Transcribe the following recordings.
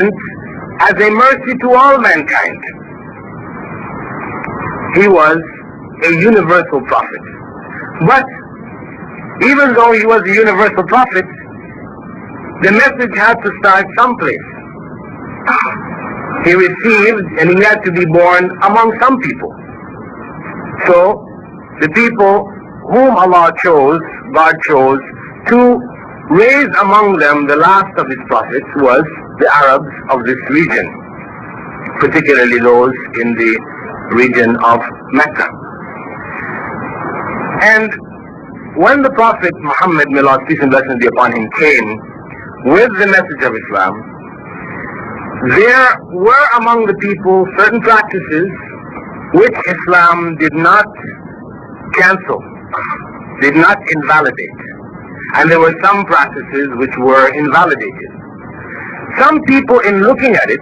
as a mercy to all mankind. He was a universal prophet. But even though he was a universal prophet, the message had to start someplace. He received and he had to be born among some people. So the people whom Allah chose, God chose, to raise among them the last of his prophets was the Arabs of this region, particularly those in the region of Mecca. And when the Prophet Muhammad, may Allah's peace and blessings be upon him, came with the message of Islam, there were among the people certain practices which Islam did not cancel, did not invalidate. And there were some practices which were invalidated. Some people, in looking at it,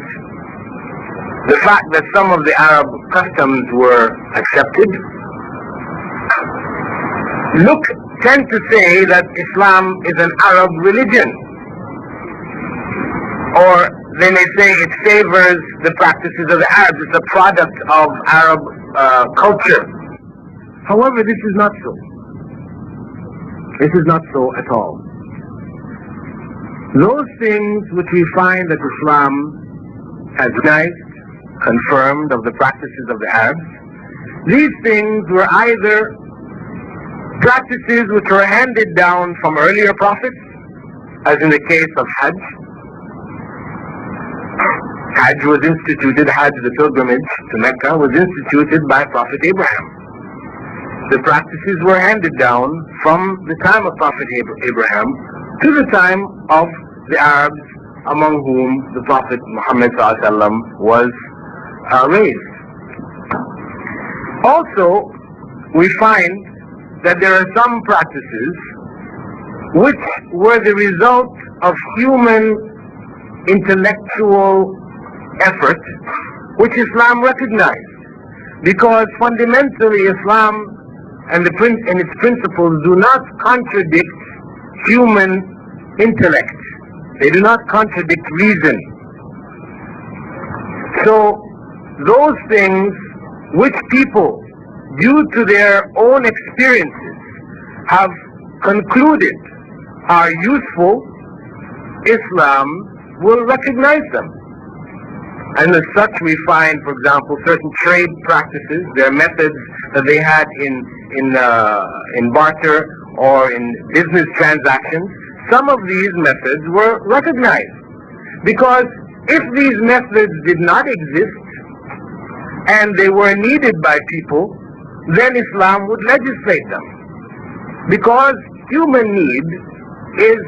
the fact that some of the Arab customs were accepted, tend to say that Islam is an Arab religion. Or they may say it favors the practices of the Arabs. It's a product of Arab culture. However, this is not so. This is not so at all. Those things which we find that Islam has recognized, confirmed of the practices of the Arabs, these things were either practices which were handed down from earlier prophets, as in the case of Hajj. Hajj was instituted, Hajj, the pilgrimage to Mecca, was instituted by Prophet Abraham. The practices were handed down from the time of Prophet Abraham to the time of the Arabs, among whom the Prophet Muhammad ﷺ was raised. Also, we find that there are some practices which were the result of human intellectual effort, which Islam recognized, because fundamentally Islam and its principles do not contradict human intellect. They do not contradict reason. So those things which people, due to their own experiences, have concluded are useful, Islam will recognize them. And as such we find, for example, certain trade practices, their methods that they had in barter or in business transactions. Some of these methods were recognized, because if these methods did not exist and they were needed by people, then Islam would legislate them, because human need is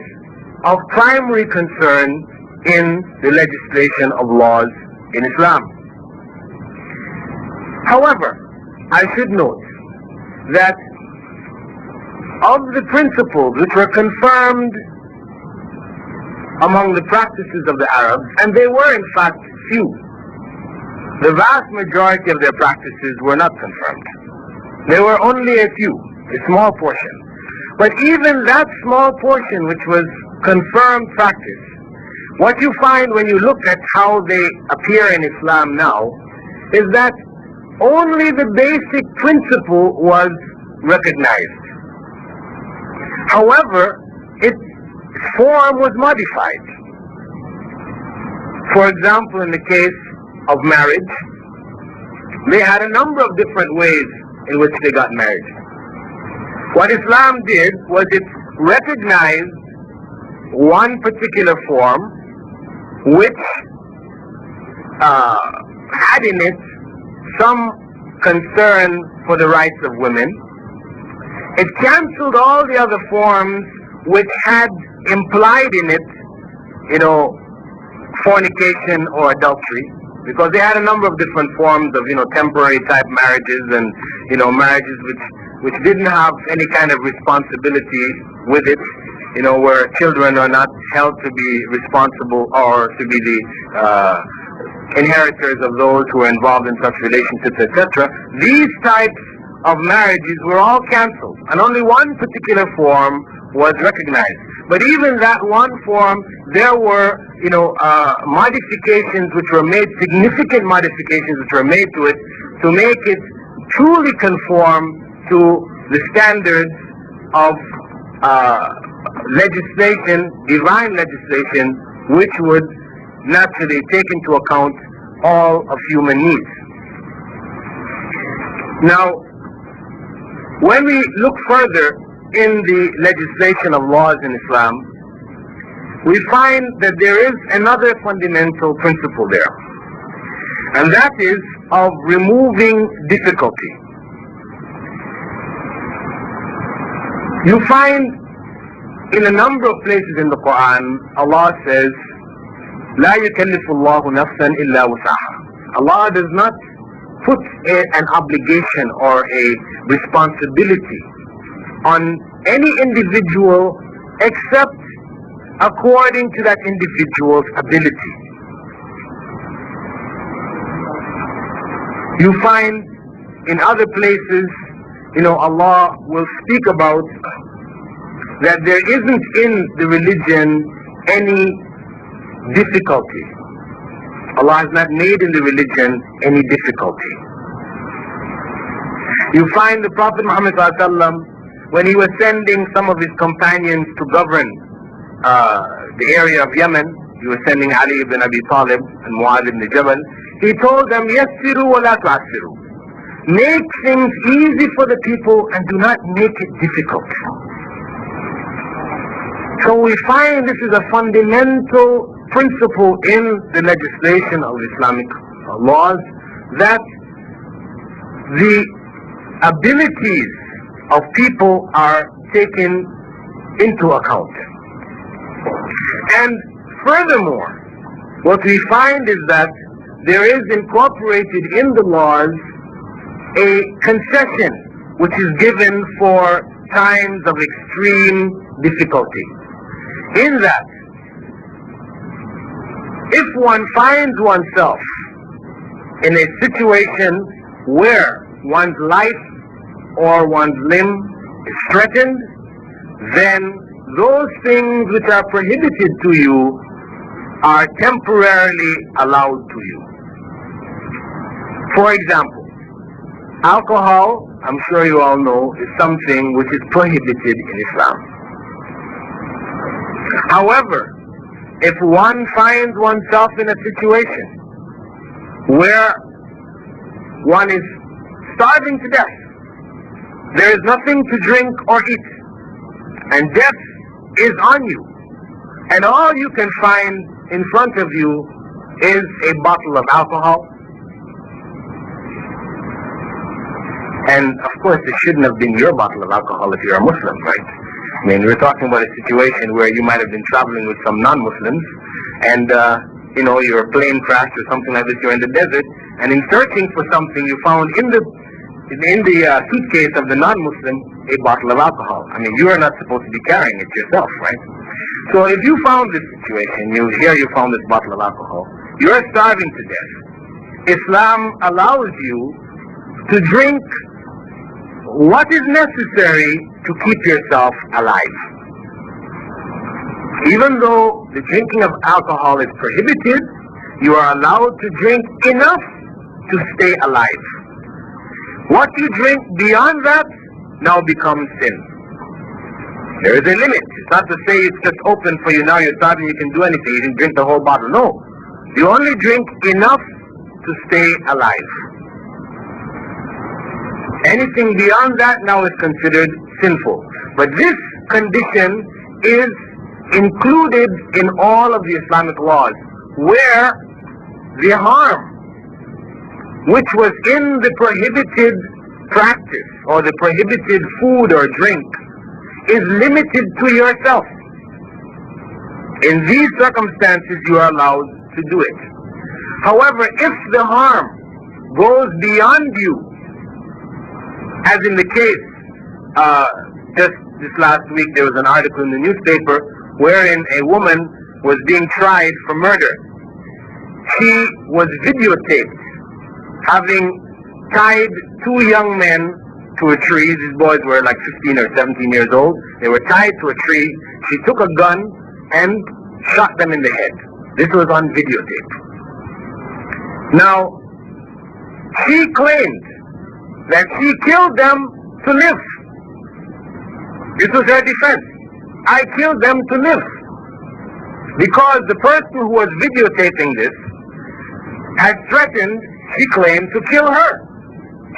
of primary concern in the legislation of laws in Islam. However, I should note that of the principles which were confirmed among the practices of the Arabs, and they were in fact few, the vast majority of their practices were not confirmed. There were only a few, a small portion. But even that small portion which was confirmed practice, what you find when you look at how they appear in Islam now is that only the basic principle was recognized. However, its form was modified. For example, in the case of marriage, they had a number of different ways in which they got married. What Islam did was it recognized one particular form which had in it some concern for the rights of women. It canceled all the other forms which had implied in it, fornication or adultery, because they had a number of different forms of, temporary type marriages and, marriages which didn't have any kind of responsibility with it, where children are not held to be responsible or to be the inheritors of those who are involved in such relationships, etc. These types of marriages were all cancelled, and only one particular form was recognized. But even that one form, there were, modifications which were made, significant modifications which were made to it to make it truly conform to the standards of legislation, divine legislation, which would naturally take into account all of human needs. Now, when we look further in the legislation of laws in Islam, we find that there is another fundamental principle there, and that is of removing difficulty. You find in a number of places in the Quran, Allah says, لا يكلف الله نفسا إلا وسعها. Allah does not put an obligation or a responsibility on any individual except according to that individual's ability. You find in other places, Allah will speak about that there isn't in the religion any difficulty. Allah has not made in the religion any difficulty. You find the Prophet Muhammad ﷺ, when he was sending some of his companions to govern the area of Yemen, he was sending Ali ibn Abi Talib and Waaz ibn Jabal, he told them, يَسِّرُوا وَلَا تُعَسِّرُوا. Make things easy for the people and do not make it difficult. So we find this is a fundamental principle in the legislation of Islamic laws, that the abilities of people are taken into account. And furthermore, what we find is that there is incorporated in the laws a concession which is given for times of extreme difficulty. In that, if one finds oneself in a situation where one's life or one's limb is threatened, then those things which are prohibited to you are temporarily allowed to you. For example, alcohol, I'm sure you all know, is something which is prohibited in Islam. However, if one finds oneself in a situation where one is starving to death, there is nothing to drink or eat, and death is on you, and all you can find in front of you is a bottle of alcohol, and of course it shouldn't have been your bottle of alcohol if you're a Muslim, right? I mean, we're talking about a situation where you might have been traveling with some non-Muslims, and your plane crashed or something like this, you're in the desert, and in searching for something you found in the suitcase of the non-Muslim a bottle of alcohol. I mean, you are not supposed to be carrying it yourself, right? So if you found this situation, you found this bottle of alcohol, you're starving to death. Islam allows you to drink what is necessary to keep yourself alive. Even though the drinking of alcohol is prohibited, you are allowed to drink enough to stay alive. What you drink beyond that now becomes sin. There is a limit. It's not to say it's just open for you now, you're starving, you can do anything, you can drink the whole bottle. No. You only drink enough to stay alive. Anything beyond that now is considered sinful. But this condition is included in all of the Islamic laws, where the harm which was in the prohibited practice or the prohibited food or drink is limited to yourself. In these circumstances you are allowed to do it. However, if the harm goes beyond you, as in the case, just this last week there was an article in the newspaper wherein a woman was being tried for murder. She was videotaped having tied two young men to a tree. These boys were like 15 or 17 years old. They were tied to a tree. She took a gun and shot them in the head. This was on videotape. Now, she claimed that she killed them to live. This was her defense. I killed them to live. Because the person who was videotaping this had threatened, she claimed, to kill her.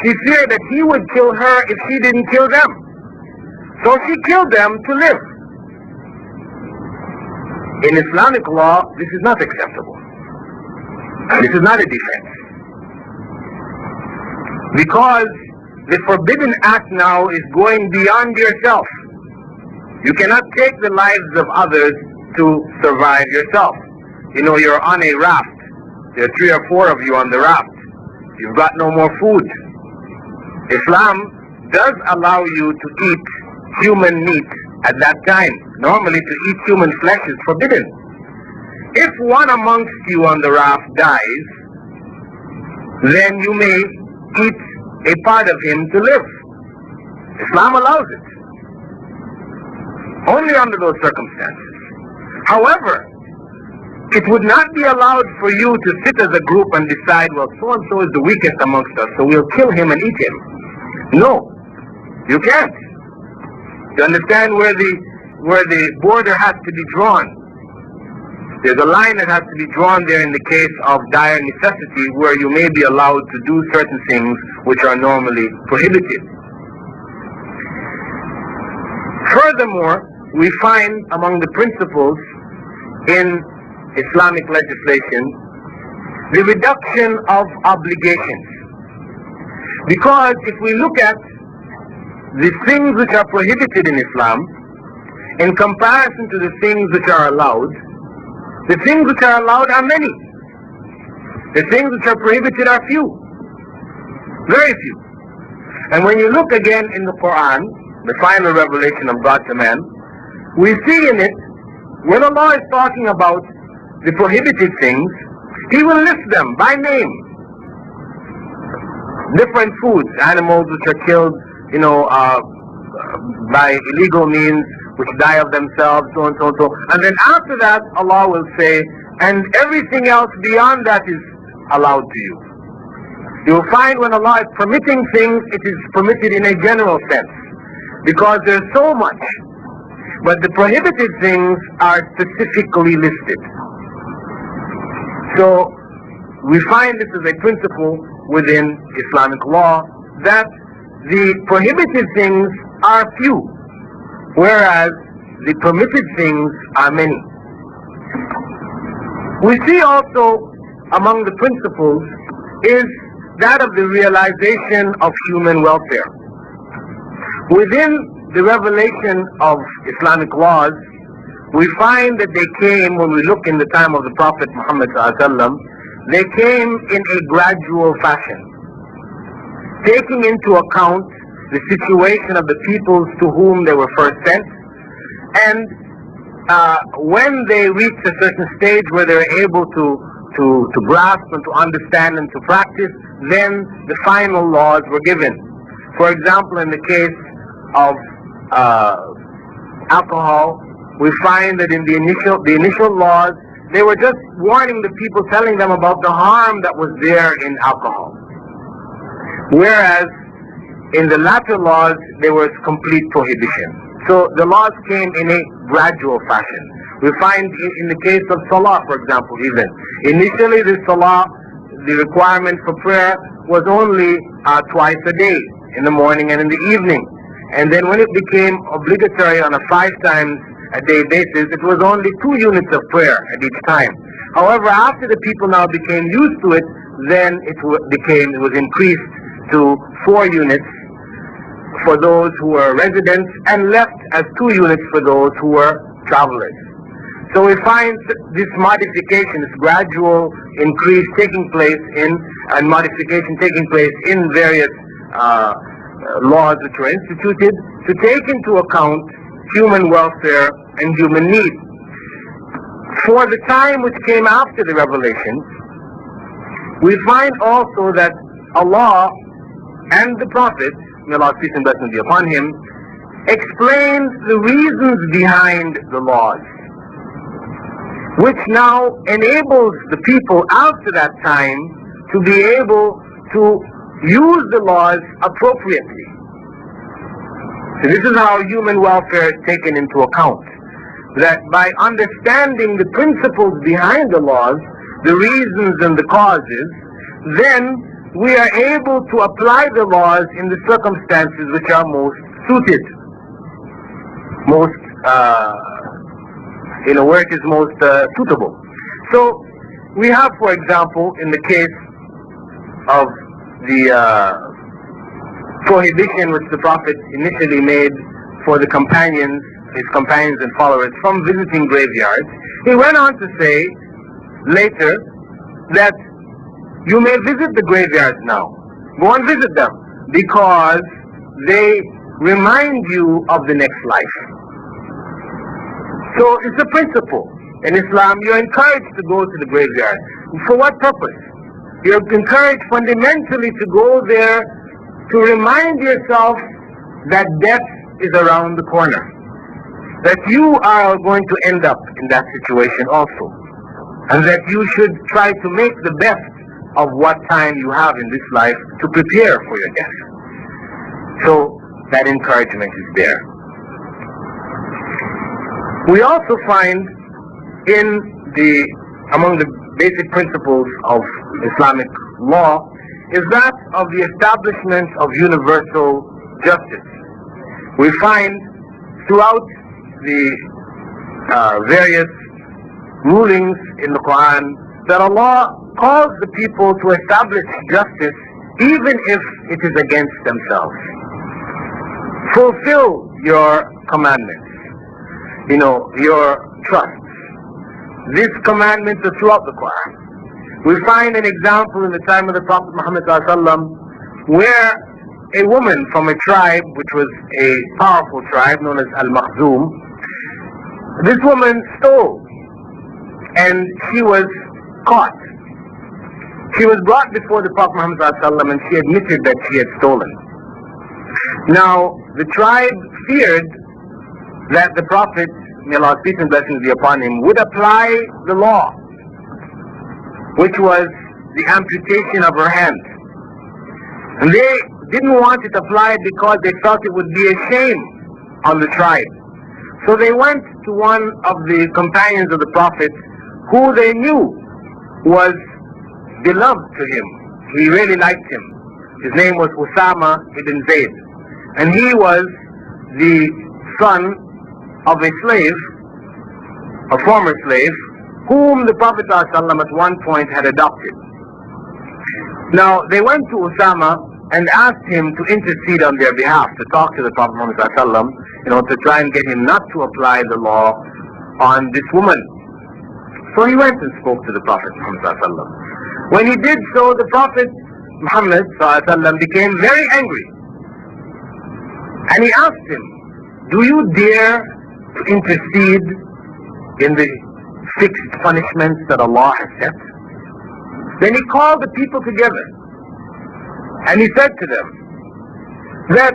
She feared that he would kill her if she didn't kill them. So she killed them to live. In Islamic law, this is not acceptable. This is not a defense. Because the forbidden act now is going beyond yourself. You cannot take the lives of others to survive yourself. You know, you're on a raft. There are 3 or 4 of you on the raft. You've got no more food. Islam does allow you to eat human meat at that time. Normally to eat human flesh is forbidden. If one amongst you on the raft dies, then you may eat a part of him to live. Islam allows it. Only under those circumstances. However, it would not be allowed for you to sit as a group and decide, well, so-and-so is the weakest amongst us, so we'll kill him and eat him. No, you can't. You understand where the border has to be drawn. There's a line that has to be drawn there in the case of dire necessity, where you may be allowed to do certain things which are normally prohibited. Furthermore, we find among the principles in Islamic legislation the reduction of obligations. Because if we look at the things which are prohibited in Islam in comparison to the things which are allowed, the things which are allowed are many. The things which are prohibited are few. Very few. And when you look again in the Quran, the final revelation of God to man, we see in it, when Allah is talking about the prohibited things, He will list them by name. Different foods, animals which are killed, by illegal means, which die of themselves, so and so and so. And then after that, Allah will say, and everything else beyond that is allowed to you. You will find when Allah is permitting things, it is permitted in a general sense, because there's so much. But the prohibited things are specifically listed. So we find this as a principle within Islamic law, that the prohibited things are few, whereas the permitted things are many. We see also among the principles is that of the realization of human welfare. Within the revelation of Islamic laws, we find that they came, when we look in the time of the Prophet Muhammad ﷺ, they came in a gradual fashion, taking into account the situation of the peoples to whom they were first sent, and when they reached a certain stage where they were able to grasp and to understand and to practice, then the final laws were given. For example, in the case of alcohol, we find that in the initial laws, they were just warning the people, telling them about the harm that was there in alcohol. Whereas in the latter laws, there was complete prohibition. So the laws came in a gradual fashion. We find in the case of salah, for example, even initially the salah, the requirement for prayer was only twice a day, in the morning and in the evening. And then when it became obligatory on a 5 times a day basis, it was only 2 units of prayer at each time. However, after the people now became used to it, then it was increased to 4 units for those who were residents, and left as 2 units for those who were travelers. So we find this modification, this gradual increase taking place and modification taking place in various laws which were instituted to take into account human welfare and human need. For the time which came after the revelation, we find also that Allah and the Prophet may Allah's peace and blessings be upon him, explains the reasons behind the laws, which now enables the people after that time to be able to use the laws appropriately. So this is how human welfare is taken into account. That by understanding the principles behind the laws, the reasons and the causes, then we are able to apply the laws in the circumstances which are most suited, most, where it is most suitable. So we have, for example, in the case of the prohibition which the Prophet initially made for the companions, his companions and followers, from visiting graveyards, he went on to say later that you may visit the graveyards now. Go and visit them because they remind you of the next life. So it's a principle. In Islam, you're encouraged to go to the graveyard. For what purpose? You're encouraged fundamentally to go there to remind yourself that death is around the corner, that you are going to end up in that situation also, and that you should try to make the best of what time you have in this life to prepare for your death. So that encouragement is there. We also find among the basic principles of Islamic law is that of the establishment of universal justice. We find throughout the various rulings in the Quran that Allah calls the people to establish justice even if it is against themselves. Fulfill your commandments, your trusts. These commandments are throughout the Quran. We find an example in the time of the Prophet Muhammad ﷺ where a woman from a tribe which was a powerful tribe known as Al-Makhzum, this woman stole and she was caught. She was brought before the Prophet Muhammad ﷺ and she admitted that she had stolen. Now the tribe feared that the Prophet, may Allah's peace and blessings be upon him, would apply the law, which was the amputation of her hand. And they didn't want it applied because they felt it would be a shame on the tribe. So they went to one of the companions of the Prophet who they knew was beloved to him. He really liked him. His name was Usama ibn Zayd. And he was the son of a slave, a former slave, whom the Prophet ﷺ at one point had adopted. Now they went to Usama and asked him to intercede on their behalf, to talk to the Prophet Muhammad ﷺ, to try and get him not to apply the law on this woman. So he went and spoke to the Prophet Muhammad ﷺ. When he did so, the Prophet Muhammad ﷺ became very angry. And he asked him, do you dare to intercede in the fixed punishments that Allah has set? Then he called the people together and he said to them that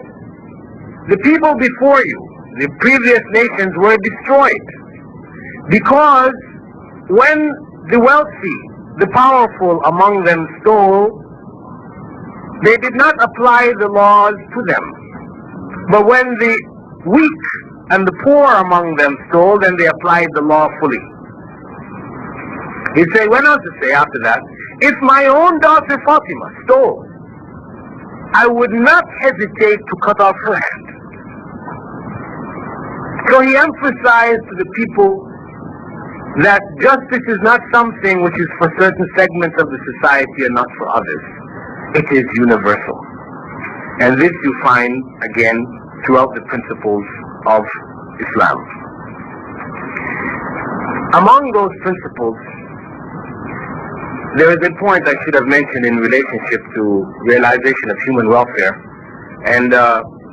the people before you, the previous nations, were destroyed because when the wealthy, the powerful among them stole, they did not apply the laws to them. But when the weak and the poor among them stole, then they applied the law fully. He went on to say after that, if my own daughter Fatima stole, I would not hesitate to cut off her hand. So he emphasized to the people that justice is not something which is for certain segments of the society and not for others. It is universal. And this you find again throughout the principles of Islam. Among those principles, there is a point I should have mentioned in relationship to realization of human welfare, and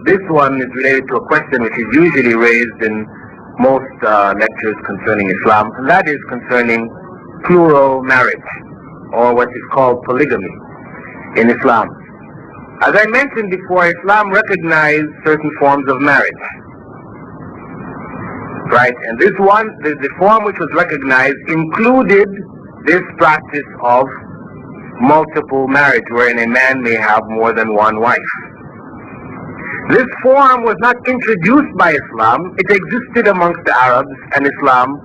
this one is related to a question which is usually raised in most lectures concerning Islam, and that is concerning plural marriage, or what is called polygamy in Islam. As I mentioned before, Islam recognized certain forms of marriage. Right? And this one, the form which was recognized included this practice of multiple marriage, wherein a man may have more than one wife. This form was not introduced by Islam. It existed amongst the Arabs, and Islam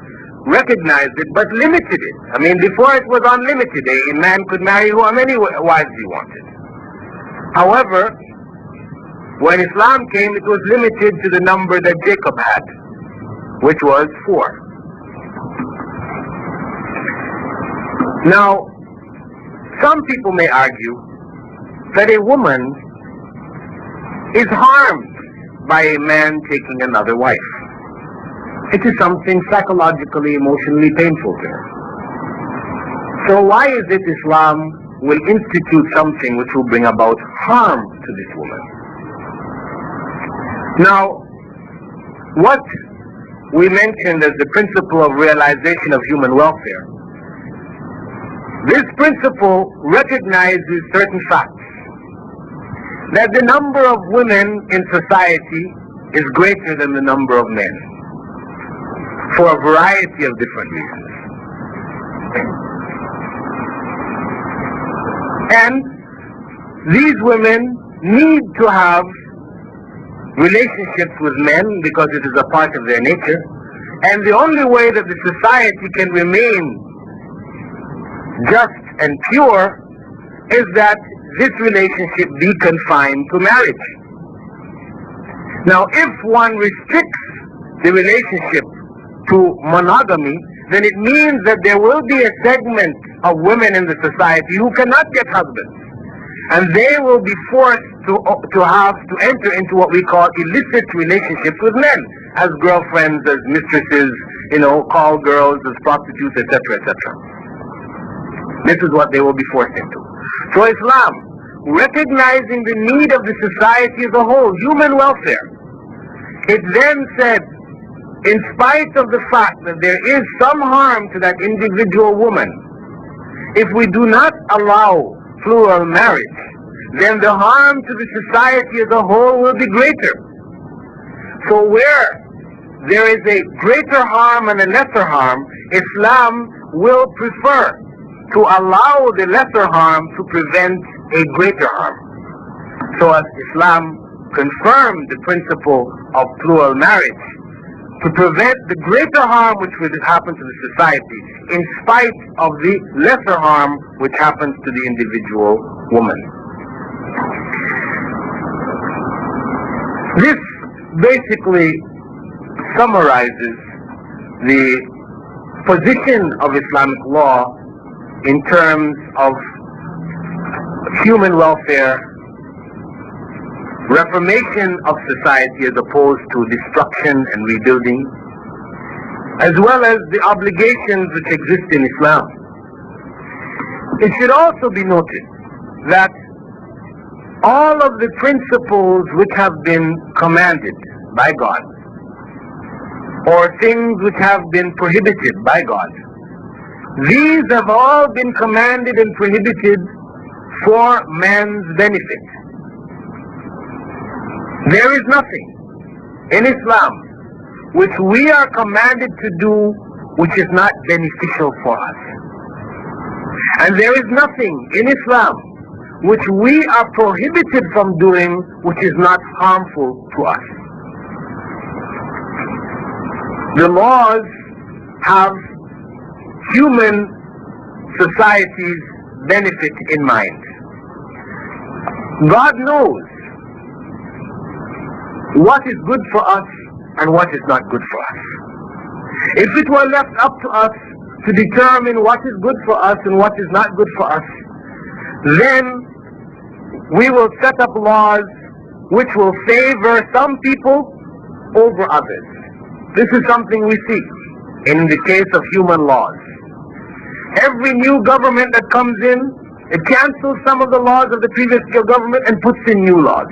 recognized it, but limited it. I mean, before it was unlimited. A man could marry how many wives he wanted. However, when Islam came, it was limited to the number that Jacob had, which was 4. Now, some people may argue that a woman is harmed by a man taking another wife. It is something psychologically, emotionally painful to her. So why is it Islam will institute something which will bring about harm to this woman? Now, what we mentioned as the principle of realization of human welfare, this principle recognizes certain facts. That the number of women in society is greater than the number of men, for a variety of different reasons. And these women need to have relationships with men because it is a part of their nature. And the only way that the society can remain just and pure is that this relationship be confined to marriage. Now, if one restricts the relationship to monogamy, then it means that there will be a segment of women in the society who cannot get husbands, and they will be forced to enter into what we call illicit relationships with men, as girlfriends, as mistresses, call girls as prostitutes, etc., etc. This is what they will be forced into. So Islam, recognizing the need of the society as a whole, human welfare, it then said, in spite of the fact that there is some harm to that individual woman, if we do not allow plural marriage, then the harm to the society as a whole will be greater. So where there is a greater harm and a lesser harm, Islam will prefer to allow the lesser harm to prevent a greater harm. So as Islam confirmed the principle of plural marriage to prevent the greater harm which would happen to the society in spite of the lesser harm which happens to the individual woman. This basically summarizes the position of Islamic law in terms of human welfare, reformation of society as opposed to destruction and rebuilding, as well as the obligations which exist in Islam. It should also be noted that all of the principles which have been commanded by God, or things which have been prohibited by God, these have all been commanded and prohibited for man's benefit. There is nothing in Islam which we are commanded to do which is not beneficial for us. And there is nothing in Islam which we are prohibited from doing which is not harmful to us. The laws have human society's benefit in mind. God knows what is good for us and what is not good for us. If it were left up to us to determine what is good for us and what is not good for us, then we will set up laws which will favor some people over others. This is something we see in the case of human laws. Every new government that comes in, it cancels some of the laws of the previous government and puts in new laws.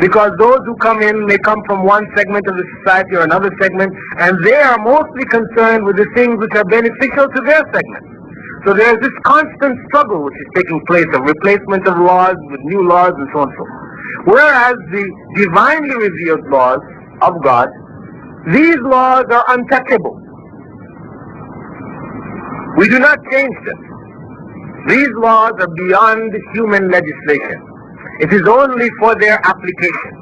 Because those who come in may come from one segment of the society or another segment, and they are mostly concerned with the things which are beneficial to their segment. So there is this constant struggle which is taking place of replacement of laws with new laws and so on and so forth. Whereas the divinely revealed laws of God, these laws are untouchable. We do not change them. These laws are beyond human legislation. It is only for their application.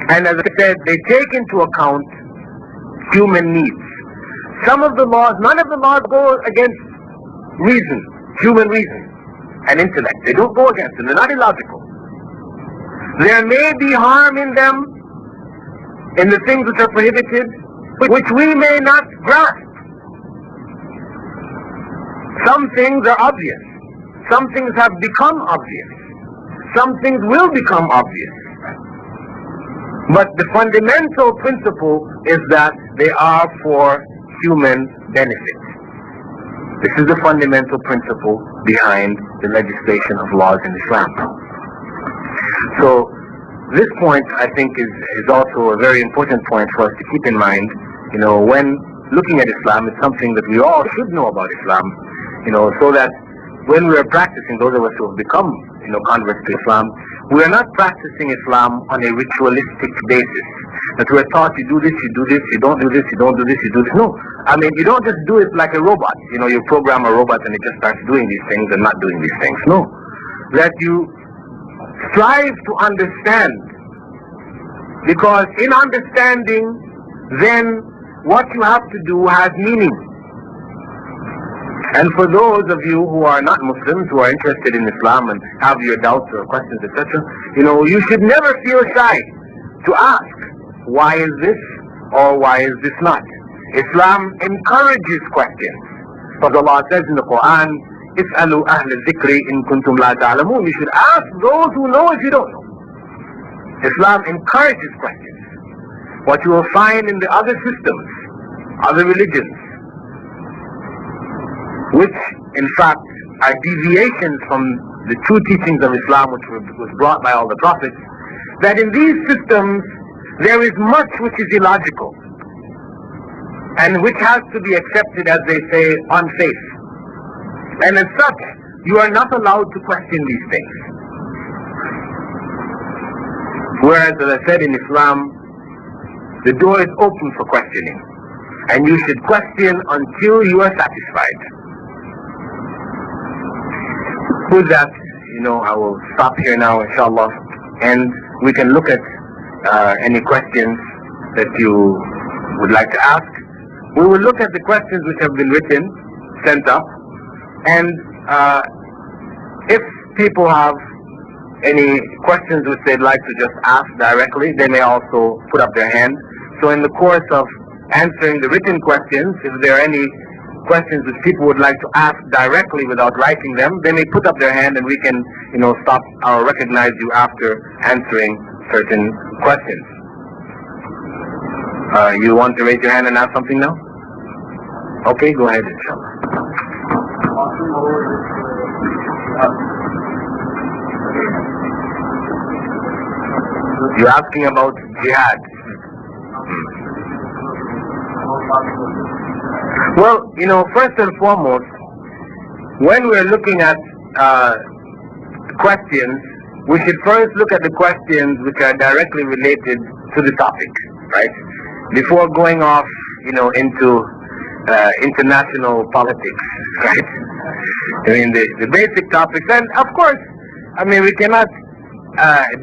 And as I said, they take into account human needs. Some of the laws, none of the laws go against reason, human reason and intellect. They don't go against them. They're not illogical. There may be harm in them, in the things which are prohibited, which we may not grasp. Some things are obvious. Some things have become obvious. Some things will become obvious. But the fundamental principle is that they are for human benefit. This is the fundamental principle behind the legislation of laws in Islam. So this point, I think, is also a very important point for us to keep in mind. You know, when looking at Islam, it's something that we all should know about Islam. You know, so that when we are practicing, those of us who have become, converts to Islam, we are not practicing Islam on a ritualistic basis. That we're taught, you do this, you do this, you don't do this, you don't do this, you do this. No. I mean, you don't just do it like a robot. You program a robot and it just starts doing these things and not doing these things. No. That you strive to understand. Because in understanding, then what you have to do has meaning. And for those of you who are not Muslims, who are interested in Islam and have your doubts or questions, etc., you should never feel shy to ask, why is this or why is this not? Islam encourages questions. As Allah says in the Quran, "Is'alu ahla dhikri in kuntum la ta'lamun." You should ask those who know if you don't know. Islam encourages questions. What you will find in the other systems, other religions, which in fact are deviations from the true teachings of Islam, which was brought by all the prophets, that in these systems there is much which is illogical and which has to be accepted, as they say, on faith. And as such, you are not allowed to question these things. Whereas, as I said, in Islam, the door is open for questioning, and you should question until you are satisfied. With that, I will stop here now, inshallah, and we can look at any questions that you would like to ask. We will look at the questions which have been written, sent up, and if people have any questions which they'd like to just ask directly, they may also put up their hand. So in the course of answering the written questions, if there are any questions which people would like to ask directly without writing them, they may put up their hand and we can, stop or recognize you after answering certain questions. You want to raise your hand and ask something now? Okay, go ahead, inshallah. You're asking about jihad. Well, first and foremost, when we're looking at questions, we should first look at the questions which are directly related to the topic, right? Before going off, into international politics, right? I mean, the basic topics. And of course, we cannot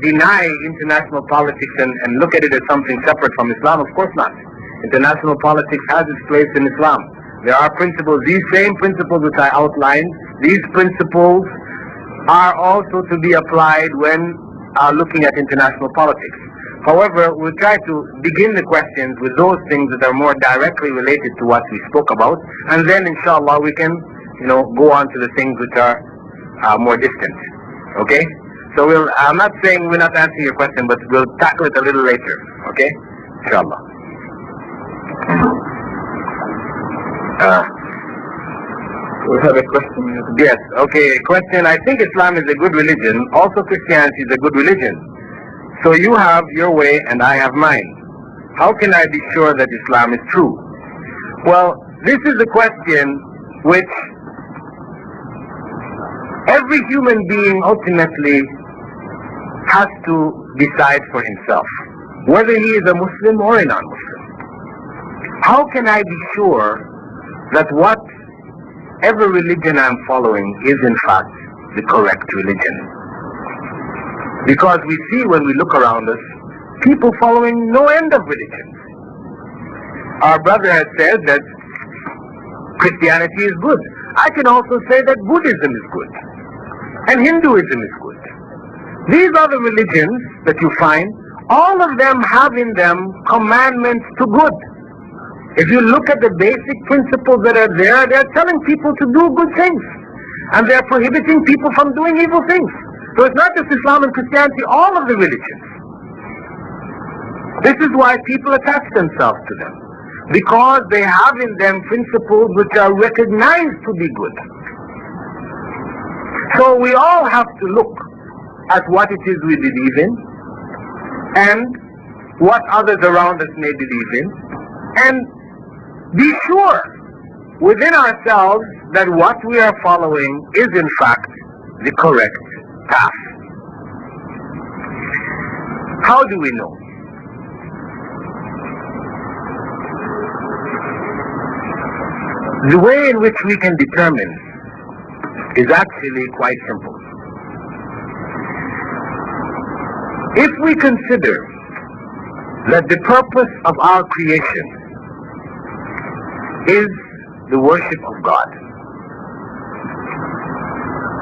deny international politics and look at it as something separate from Islam. Of course not. International politics has its place in Islam. There are principles, these same principles which I outlined, these principles are also to be applied when looking at international politics. However, we'll try to begin the questions with those things that are more directly related to what we spoke about, and then inshallah we can, go on to the things which are more distant. Okay? So I'm not saying we're not answering your question, but we'll tackle it a little later. Okay? Inshallah. We have a question. Yes, okay, question. I think Islam is a good religion. Also Christianity is a good religion. So you have your way and I have mine. How can I be sure that Islam is true? Well, this is a question which every human being ultimately has to decide for himself, whether he is a Muslim or a non-Muslim. How can I be sure that whatever religion I'm following is in fact the correct religion? Because we see when we look around us, people following no end of religions. Our brother has said that Christianity is good. I can also say that Buddhism is good. And Hinduism is good. These are the religions that you find, all of them have in them commandments to good. If you look at the basic principles that are there, they're telling people to do good things. And they're prohibiting people from doing evil things. So it's not just Islam and Christianity, all of the religions. This is why people attach themselves to them. Because they have in them principles which are recognized to be good. So we all have to look at what it is we believe in and what others around us may believe in, and be sure within ourselves that what we are following is in fact the correct path. How do we know? The way in which we can determine is actually quite simple. If we consider that the purpose of our creation is the worship of God,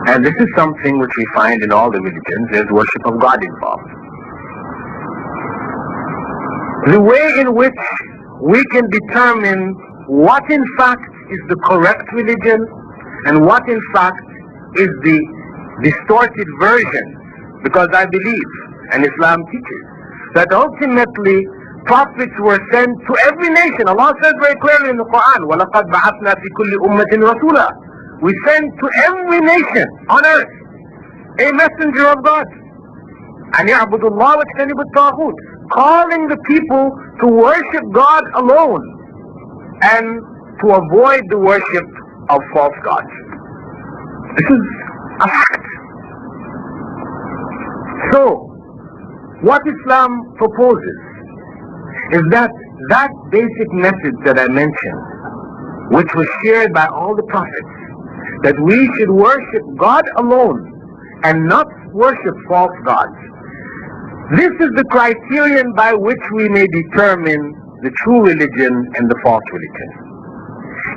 and this is something which we find in all the religions, there's worship of God involved. The way in which we can determine what in fact is the correct religion and what in fact is the distorted version, because I believe, and Islam teaches, that ultimately prophets were sent to every nation. Allah says very clearly in the Quran, وَلَقَدْ بَعَثْنَا فِي كُلِّ أُمَّةٍ رَسُولًا. We sent to every nation on earth a messenger of God. أَنْ يَعْبُدُوا اللَّهَ وَاجْتَنِبُوا الطَّاغُوتَ, calling the people to worship God alone and to avoid the worship of false gods. This is a fact. So, what Islam proposes is that basic message that I mentioned, which was shared by all the prophets, that we should worship God alone and not worship false gods. This is the criterion by which we may determine the true religion and the false religion.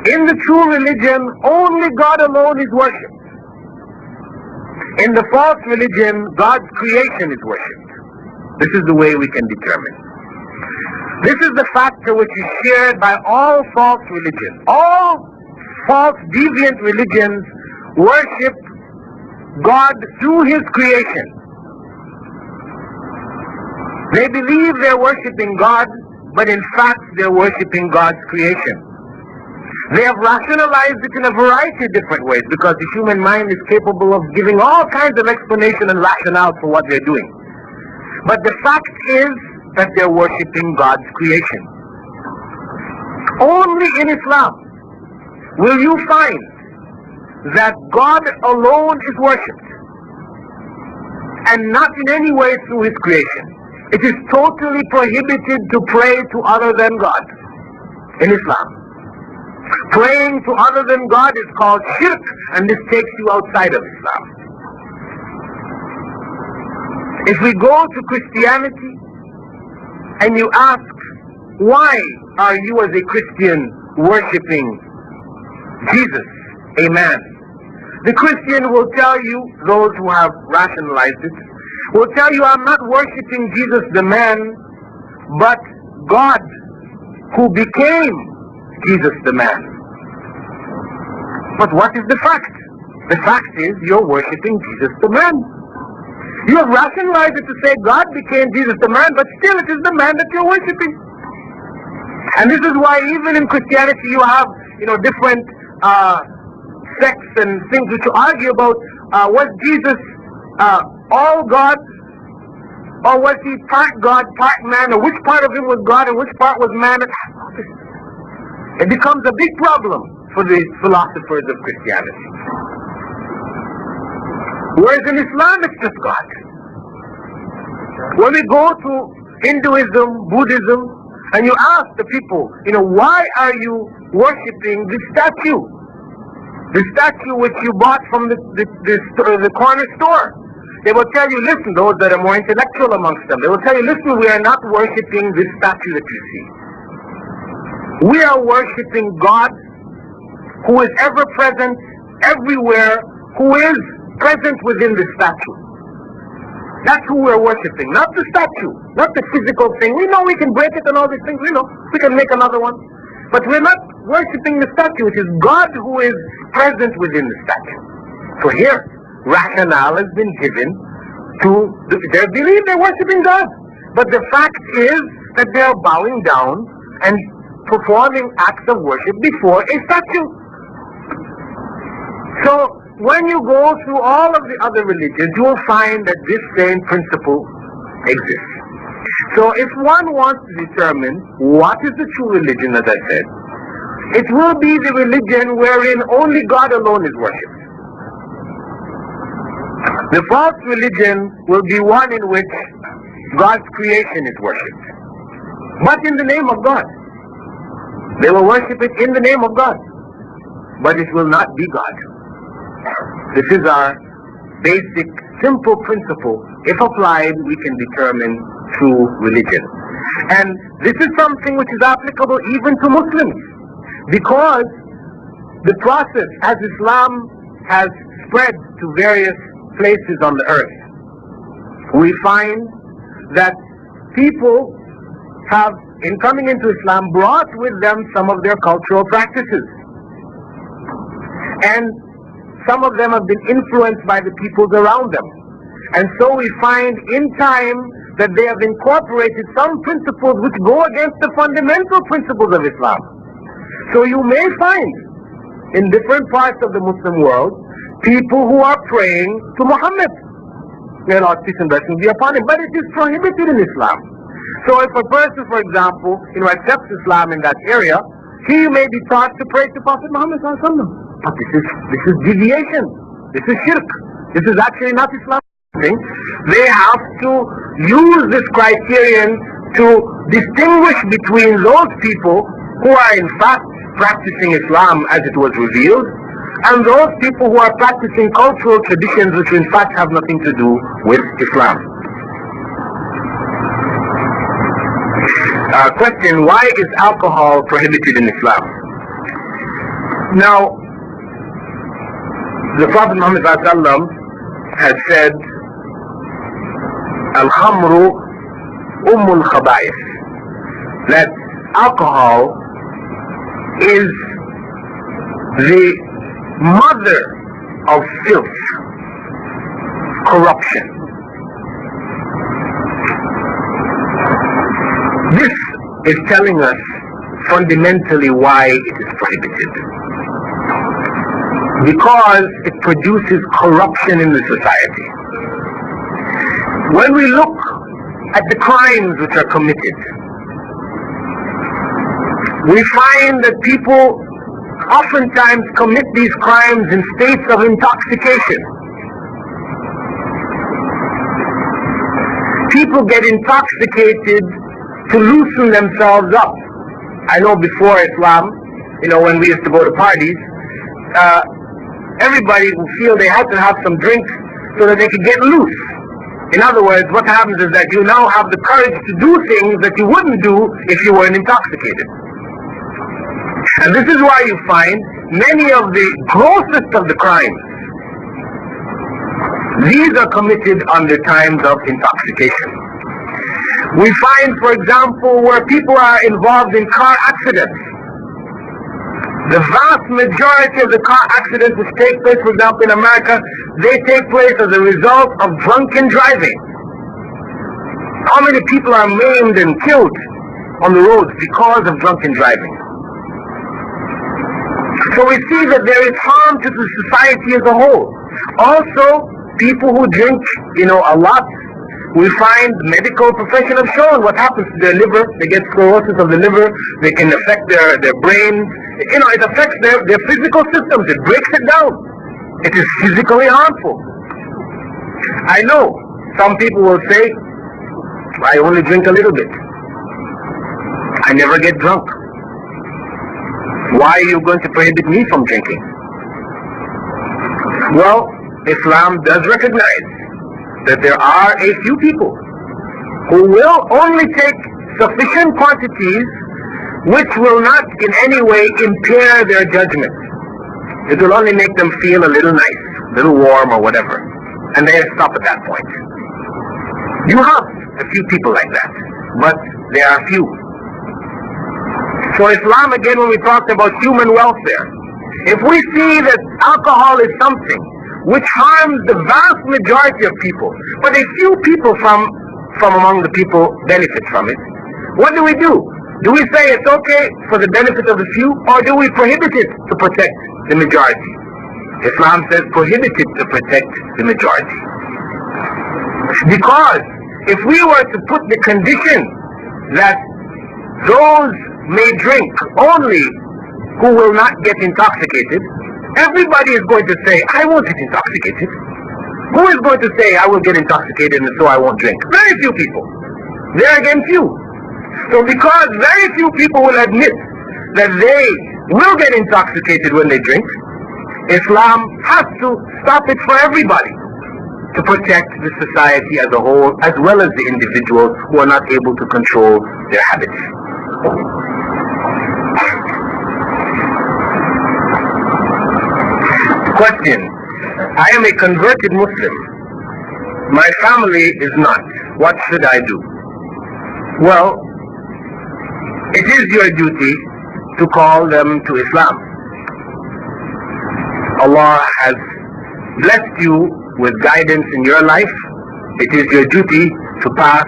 In the true religion, only God alone is worshipped. In the false religion, God's creation is worshipped. This is the way we can determine. This is the factor which is shared by all false religions. All false deviant religions worship God through His creation. They believe they're worshiping God, but in fact they're worshiping God's creation. They have rationalized it in a variety of different ways, because the human mind is capable of giving all kinds of explanation and rationale for what they're doing. But the fact is that they're worshipping God's creation. Only in Islam will you find that God alone is worshipped, and not in any way through His creation. It is totally prohibited to pray to other than God in Islam. Praying to other than God is called shirk, and this takes you outside of Islam. If we go to Christianity and you ask, why are you as a Christian worshipping Jesus, a man? The Christian will tell you, those who have rationalized it, will tell you, I'm not worshipping Jesus the man, but God who became Jesus the man. But what is the fact? The fact is you're worshipping Jesus the man. You have rationalized it to say God became Jesus the man, but still it is the man that you're worshipping. And this is why even in Christianity you have, different sects and things which you argue about, was Jesus all God, or was He part God, part man, or which part of Him was God and which part was man? It becomes a big problem for the philosophers of Christianity. Whereas in Islam, it's just God. When we go to Hinduism, Buddhism, and you ask the people, why are you worshipping this statue? The statue which you bought from the corner store. They will tell you, listen, those that are more intellectual amongst them, they will tell you, listen, we are not worshipping this statue that you see. We are worshipping God who is ever present, everywhere, who is present within the statue. That's who we're worshipping, not the statue, not the physical thing. We know we can break it and all these things, we can make another one. But we're not worshipping the statue, it is God who is present within the statue. So here, rationale has been given to their belief they're worshipping God. But the fact is that they're bowing down and performing acts of worship before a statue. So when you go through all of the other religions, you will find that this same principle exists. So if one wants to determine what is the true religion, as I said, it will be the religion wherein only God alone is worshipped. The false religion will be one in which God's creation is worshipped, but in the name of God. They will worship it in the name of God, but it will not be God. This is our basic, simple principle. If applied, we can determine true religion. And this is something which is applicable even to Muslims, because the process, as Islam has spread to various places on the earth, we find that people have, in coming into Islam, brought with them some of their cultural practices. And some of them have been influenced by the peoples around them. And so we find in time that they have incorporated some principles which go against the fundamental principles of Islam. So you may find in different parts of the Muslim world people who are praying to Muhammad. May Allah's peace and blessings be upon him. But it is prohibited in Islam. So if a person, for example, accepts Islam in that area, he may be taught to pray to Prophet Muhammad sallallahu alaihi wasallam. But this is deviation. This is shirk. This is actually not Islam. They have to use this criterion to distinguish between those people who are in fact practicing Islam as it was revealed, and those people who are practicing cultural traditions which in fact have nothing to do with Islam. Question, why is alcohol prohibited in Islam? Now, the Prophet Muhammad has said, Al-Khamru Ummul Khaba'ith, that alcohol is the mother of filth, corruption. This is telling us fundamentally why it is prohibited. Because it produces corruption in the society. When we look at the crimes which are committed, we find that people oftentimes commit these crimes in states of intoxication. People get intoxicated to loosen themselves up. I know before Islam, when we used to go to parties, everybody would feel they had to have some drinks so that they could get loose. In other words, what happens is that you now have the courage to do things that you wouldn't do if you weren't intoxicated. And this is why you find many of the grossest of the crimes, these are committed under times of intoxication. We find, for example, where people are involved in car accidents. The vast majority of the car accidents which take place, for example, in America, they take place as a result of drunken driving. How many people are maimed and killed on the roads because of drunken driving? So we see that there is harm to the society as a whole. Also, people who drink, a lot, we find medical profession have shown what happens to their liver. They get cirrhosis of the liver. They can affect their brain. You know, it affects their physical systems. It breaks it down. It is physically harmful. I know some people will say, I only drink a little bit. I never get drunk. Why are you going to prohibit me from drinking? Well, Islam does recognize that there are a few people who will only take sufficient quantities which will not in any way impair their judgment. It will only make them feel a little nice, a little warm or whatever. And they stop at that point. You have a few people like that, but there are few. So Islam, again, when we talked about human welfare, if we see that alcohol is something which harms the vast majority of people, but a few people from among the people benefit from it, what do we do? Do we say it's okay for the benefit of the few, or do we prohibit it to protect the majority? Islam says prohibit it to protect the majority. Because if we were to put the condition that those may drink only who will not get intoxicated, everybody is going to say, I won't get intoxicated. Who is going to say, I will get intoxicated and so I won't drink? Very few people. There again, few. So because very few people will admit that they will get intoxicated when they drink, Islam has to stop it for everybody to protect the society as a whole, as well as the individuals who are not able to control their habits. Question. I am a converted Muslim. My family is not. What should I do? Well, it is your duty to call them to Islam. Allah has blessed you with guidance in your life. It is your duty to pass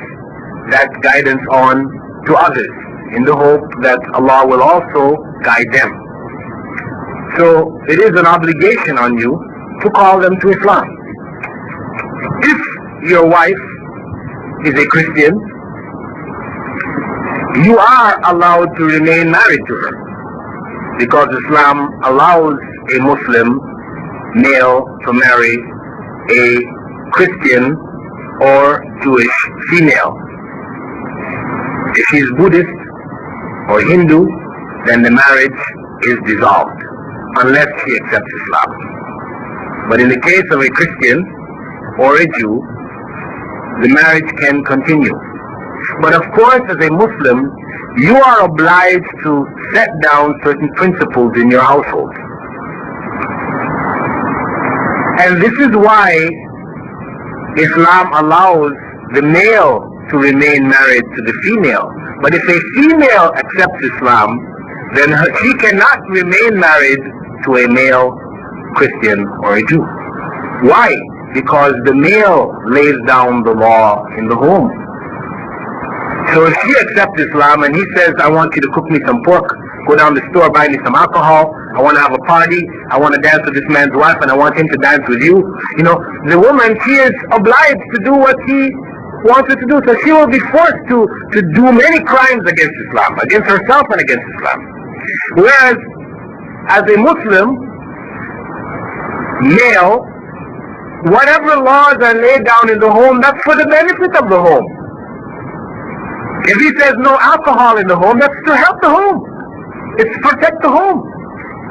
that guidance on to others in the hope that Allah will also guide them. So it is an obligation on you to call them to Islam. If your wife is a Christian, you are allowed to remain married to her, because Islam allows a Muslim male to marry a Christian or Jewish female. If she is Buddhist or Hindu, then the marriage is dissolved unless she accepts Islam. But in the case of a Christian or a Jew, the marriage can continue. But of course, as a Muslim, you are obliged to set down certain principles in your household. And this is why Islam allows the male to remain married to the female. But if a female accepts Islam, then she cannot remain married to a male Christian or a Jew. Why? Because the male lays down the law in the home. So if she accepts Islam and he says, I want you to cook me some pork, go down the store, buy me some alcohol, I want to have a party, I want to dance with this man's wife and I want him to dance with you. You know, the woman, she is obliged to do what he wants her to do. So she will be forced to do many crimes against Islam, against herself and against Islam. Whereas, as a Muslim, male, whatever laws are laid down in the home, that's for the benefit of the home. If he says no alcohol in the home, that's to help the home. It's to protect the home.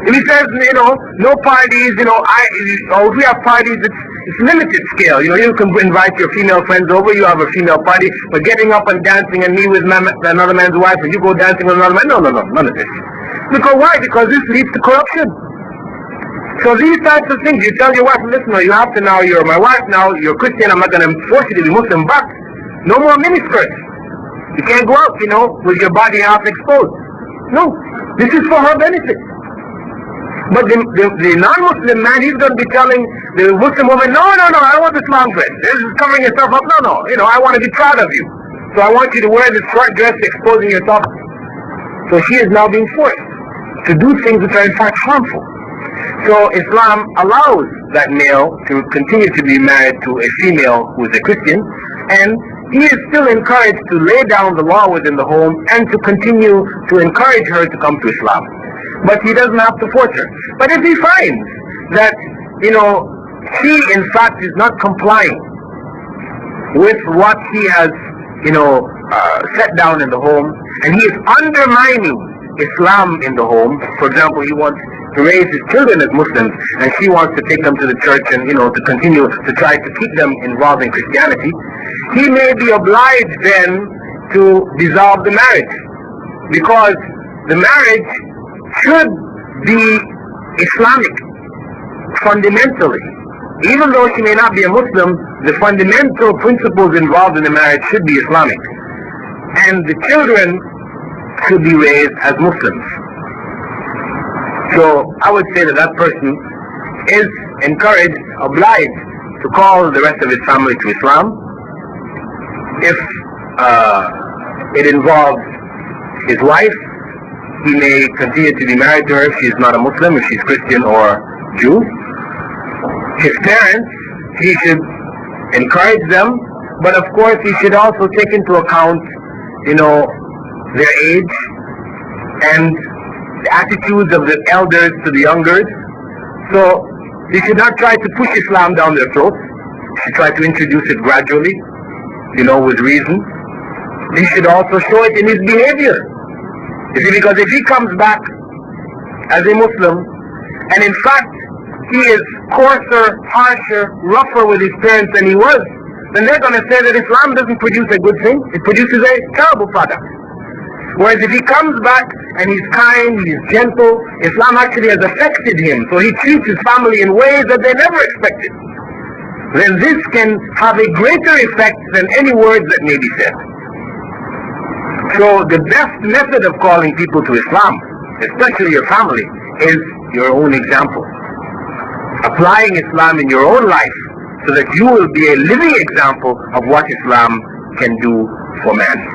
If he says, no parties, if we have parties, it's limited scale. You can invite your female friends over, you have a female party, but getting up and dancing and me with another man's wife and you go dancing with another man, no, none of this. Because why? Because this leads to corruption. So these types of things, you tell your wife, listen, you have to now, you're my wife now, you're Christian, I'm not going to force you to be Muslim, but no more miniskirts. You can't go out, with your body half exposed. No, this is for her benefit. But the non-Muslim man, he's going to be telling the Muslim woman, no, I don't want this long dress. This is covering yourself up. No, I want to be proud of you. So I want you to wear this short dress exposing yourself. So she is now being forced to do things which are in fact harmful. So Islam allows that male to continue to be married to a female who is a Christian, And he is still encouraged to lay down the law within the home and to continue to encourage her to come to Islam. But he doesn't have to force her. But if he finds that, she in fact is not complying with what he has, set down in the home, and he is undermining Islam in the home. For example, he wants to raise his children as Muslims, and she wants to take them to the church and, to continue to try to keep them involved in Christianity. He may be obliged then to dissolve the marriage, because the marriage should be Islamic fundamentally. Even though she may not be a Muslim, the fundamental principles involved in the marriage should be Islamic. And the children should be raised as Muslims. So I would say that that person is encouraged, obliged to call the rest of his family to Islam. If it involves his wife, he may continue to be married to her if she is not a Muslim, if she's Christian or Jew. His parents, he should encourage them, but of course he should also take into account, their age and the attitudes of the elders to the youngers. So he should not try to push Islam down their throats. He should try to introduce it gradually, with reason. He should also show it in his behavior. You see, because if he comes back as a Muslim, and in fact he is coarser, harsher, rougher with his parents than he was, then they're going to say that Islam doesn't produce a good thing, it produces a terrible product. Whereas if he comes back and he's kind, he's gentle, Islam actually has affected him, so he treats his family in ways that they never expected, then this can have a greater effect than any words that may be said. So the best method of calling people to Islam, especially your family, is your own example. Applying Islam in your own life so that you will be a living example of what Islam can do for man.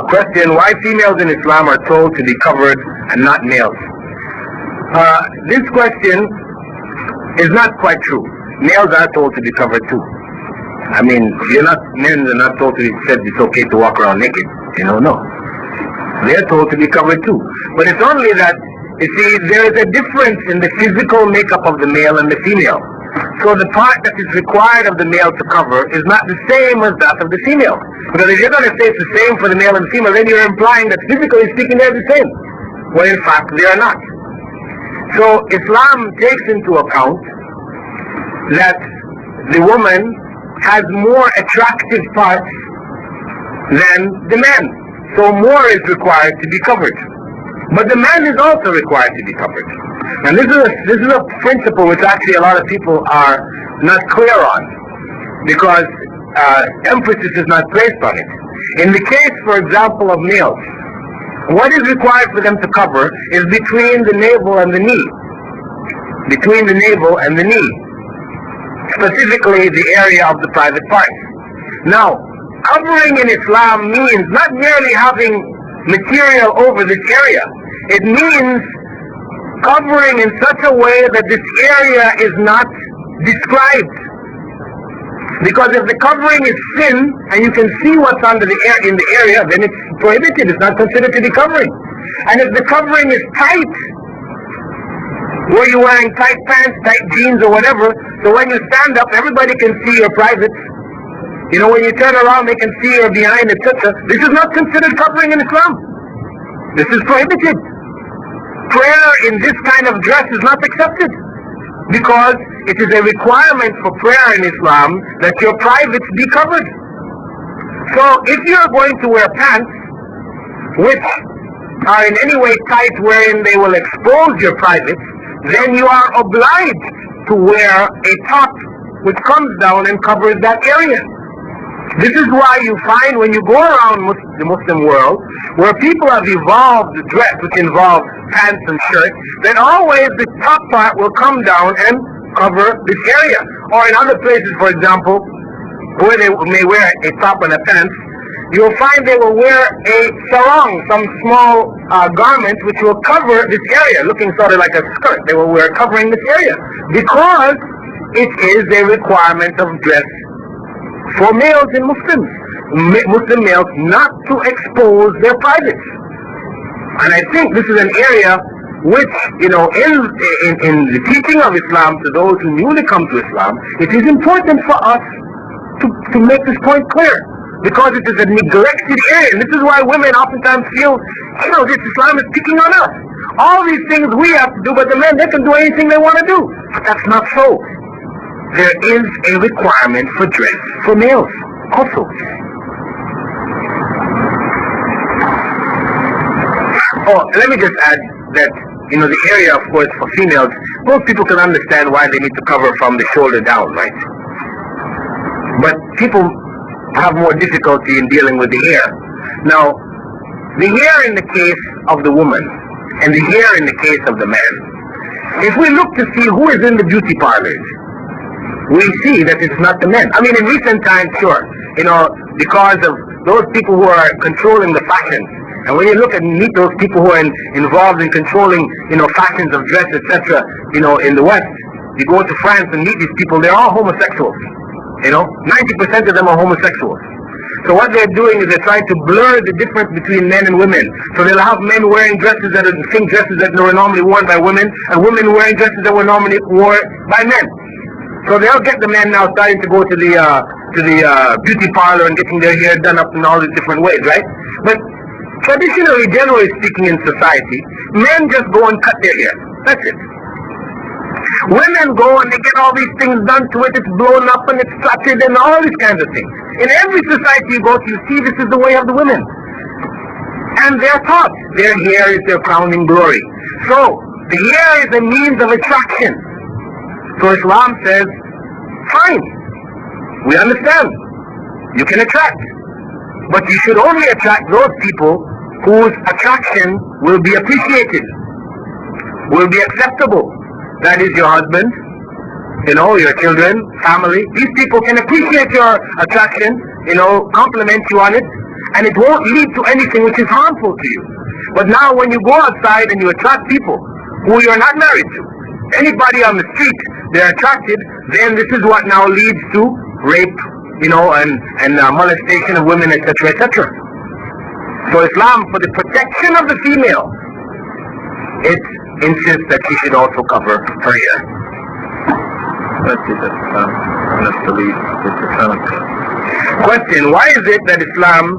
Question, why females in Islam are told to be covered and not males? This question is not quite true. Males are told to be covered too. I mean, men are not told to be said it's okay to walk around naked. No. They're told to be covered too. But it's only that, you see, there is a difference in the physical makeup of the male and the female. So the part that is required of the male to cover is not the same as that of the female. Because if you're going to say it's the same for the male and the female, then you're implying that physically speaking they're the same. Well, in fact, they are not. So Islam takes into account that the woman has more attractive parts than the man. So more is required to be covered. But the man is also required to be covered. And this is a principle which actually a lot of people are not clear on, because emphasis is not placed on it. In the case, for example, of males, what is required for them to cover is between the navel and the knee. Between the navel and the knee. Specifically the area of the private parts. Now, covering in Islam means not merely having material over this area. It means covering in such a way that this area is not described. Because if the covering is thin and you can see what's under the air in the area, then it's prohibited. It's not considered to be covering. And if the covering is tight, where you're wearing tight pants, tight jeans or whatever, so when you stand up, everybody can see your privates. When you turn around, they can see you're behind, etc. This is not considered covering in Islam. This is prohibited. Prayer in this kind of dress is not accepted, because it is a requirement for prayer in Islam that your privates be covered. So if you're going to wear pants which are in any way tight wherein they will expose your privates, then you are obliged to wear a top which comes down and covers that area. This is why you find when you go around the Muslim world, where people have evolved the dress, which involves pants and shirts, then always the top part will come down and cover this area. Or in other places, for example, where they may wear a top and a pants, you'll find they will wear a sarong, some small garment which will cover this area, looking sort of like a skirt. They will wear covering this area because it is a requirement of dress for males and Muslims, Muslim males, not to expose their privates. And I think this is an area which, in the teaching of Islam to those who newly come to Islam, it is important for us to make this point clear, because it is a neglected area. And this is why women oftentimes feel, this Islam is picking on us. All these things we have to do, but the men, they can do anything they want to do. But that's not so. There is a requirement for dress for males also. Oh, let me just add that, the area, of course, for females, most people can understand why they need to cover from the shoulder down, right? But people have more difficulty in dealing with the hair. Now, the hair in the case of the woman and the hair in the case of the man, if we look to see who is in the beauty parlors, we see that it's not the men. I mean, in recent times, sure, because of those people who are controlling the fashions. And when you look and meet those people who are involved in controlling, fashions of dress, etc., in the West, you go to France and meet these people, they're all homosexuals. 90% of them are homosexuals. So what they're doing is they're trying to blur the difference between men and women. So they'll have men wearing dresses that are the same dresses that were normally worn by women, and women wearing dresses that were normally worn by men. So they'll get the men now starting to go to the beauty parlor and getting their hair done up in all these different ways, right? But traditionally, generally speaking in society, men just go and cut their hair. That's it. Women go and they get all these things done to it. It's blown up and it's plaited and all these kinds of things. In every society you go to, you see this is the way of the women. And they're taught their hair is their crowning glory. So, the hair is a means of attraction. So Islam says, fine, we understand. You can attract. But you should only attract those people whose attraction will be appreciated, will be acceptable. That is your husband, your children, family. These people can appreciate your attraction, compliment you on it, and it won't lead to anything which is harmful to you. But now when you go outside and you attract people who you're not married to, anybody on the street, they're attracted, then this is what now leads to rape, and molestation of women, etc., etc. So Islam, for the protection of the female, it insists that she should also cover her hair. Question: why is it that Islam,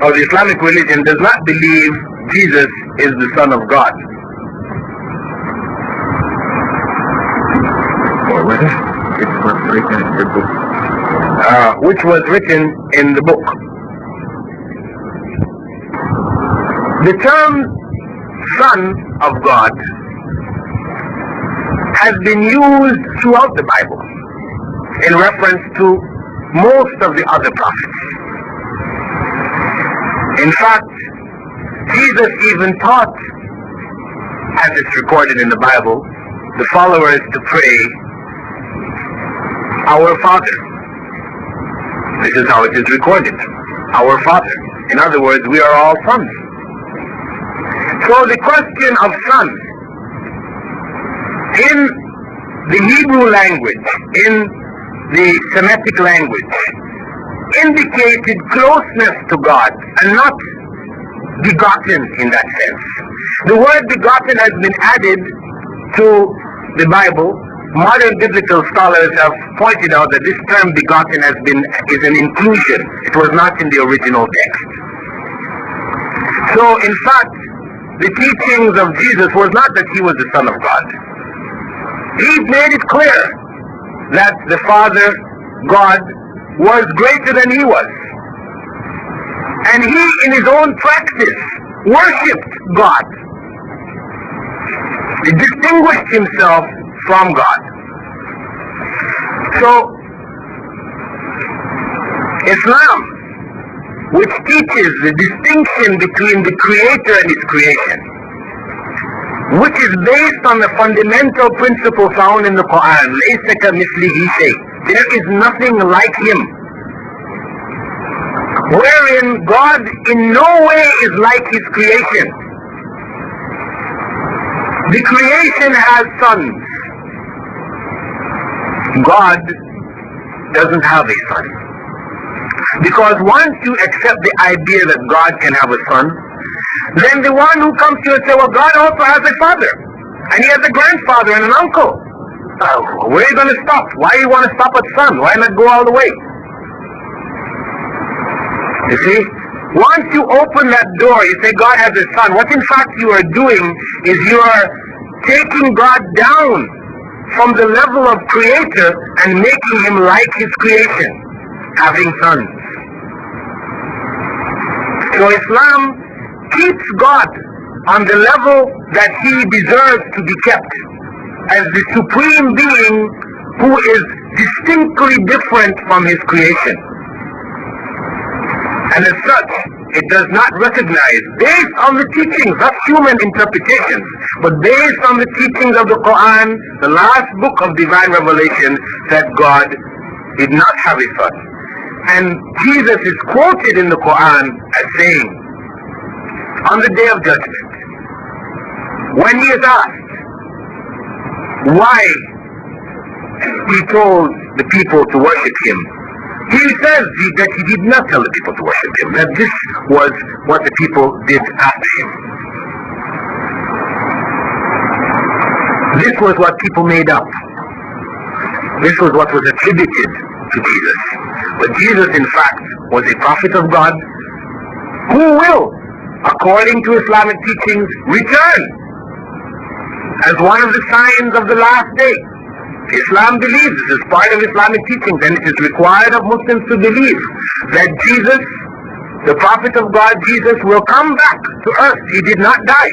or the Islamic religion, does not believe Jesus is the Son of God? Which was written in the book. The term Son of God has been used throughout the Bible in reference to most of the other prophets. In fact, Jesus even taught, as it's recorded in the Bible, the followers to pray, Our Father. This is how it is recorded. Our Father. In other words, we are all sons. So the question of son, in the Hebrew language, in the Semitic language, indicated closeness to God and not begotten in that sense. The word begotten has been added to the Bible. Modern biblical scholars have pointed out that this term begotten is an inclusion. It was not in the original text. So in fact, the teachings of Jesus was not that he was the Son of God. He made it clear that the Father, God, was greater than he was. And he, in his own practice, worshipped God. He distinguished himself from God. So, Islam, which teaches the distinction between the Creator and His creation, which is based on the fundamental principle found in the Quran, لَيْسَ كَمِثْلِهِ شَيْءٍ. There is nothing like Him. wherein God in no way is like His creation. The creation has sons. God doesn't have a son. Because once you accept the idea that God can have a son, then the one who comes to you and says, well, God also has a father, and He has a grandfather and an uncle. Where are you going to stop? Why do you want to stop at son? Why not go all the way? You see, once you open that door, you say God has a son. What in fact you are doing is you are taking God down from the level of creator and making Him like His creation, having sons. So Islam keeps God on the level that He deserves to be kept, as the supreme being who is distinctly different from His creation. And as such, it does not recognize, based on the teachings, not human interpretations, but based on the teachings of the Quran, the last book of divine revelation, that God did not have a son. And Jesus is quoted in the Quran as saying, on the day of judgment, when He is asked why He told the people to worship Him, He says that He did not tell the people to worship Him, that this was what the people did after Him. This was what people made up. This was what was attributed to Jesus. But Jesus, in fact, was a prophet of God who will, according to Islamic teachings, return as one of the signs of the last day. Islam believes, this is part of Islamic teachings, and it is required of Muslims to believe that Jesus, the prophet of God, Jesus, will come back to earth. He did not die.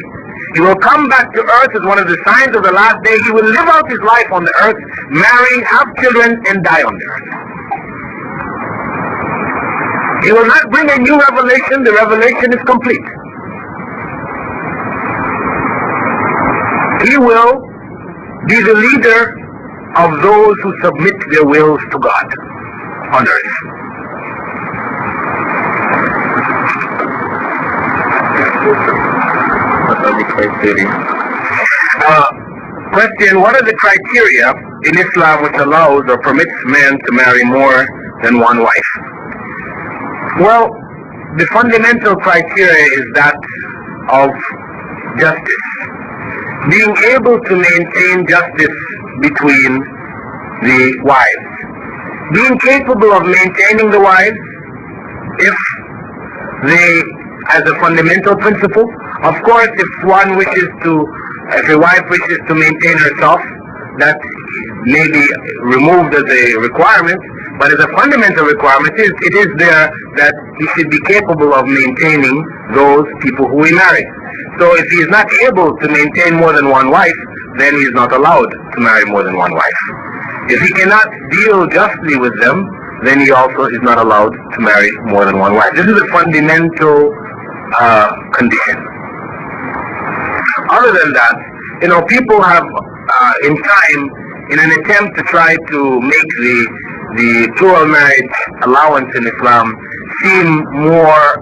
He will come back to earth as one of the signs of the last day. He will live out His life on the earth, marry, have children, and die on the earth. He will not bring a new revelation. The revelation is complete. He will be the leader of those who submit their wills to God on earth. What are the criteria? Question, what are the criteria in Islam which allows or permits men to marry more than one wife? Well, the fundamental criteria is that of justice. Being able to maintain justice between the wives. Being capable of maintaining the wives if they, as a fundamental principle. Of course, if a wife wishes to maintain herself, that may be removed as a requirement, but as a fundamental requirement, it is there that he should be capable of maintaining those people who he marries. So if he is not able to maintain more than one wife, then he is not allowed to marry more than one wife. If he cannot deal justly with them, then he also is not allowed to marry more than one wife. This is a fundamental condition. Other than that, people have in time, in an attempt to try to make the plural marriage allowance in Islam seem more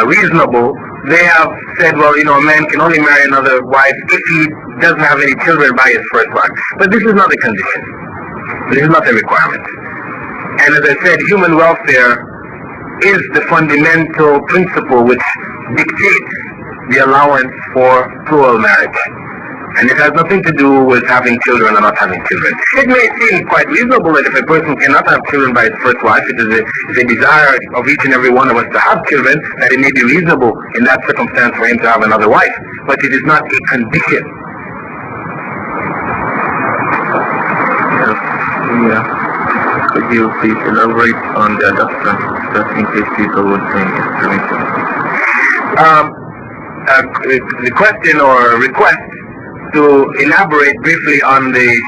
reasonable, they have said, well, a man can only marry another wife if he doesn't have any children by his first wife. But this is not a condition. This is not a requirement. And as I said, human welfare is the fundamental principle which dictates the allowance for plural marriage. And it has nothing to do with having children or not having children. It may seem quite reasonable that if a person cannot have children by his first wife, it is a desire of each and every one of us to have children, that it may be reasonable in that circumstance for him to have another wife. But it is not a condition. Yeah. Could you please elaborate on the adoption, just in case people would think it's permissible? The question or request to elaborate briefly on the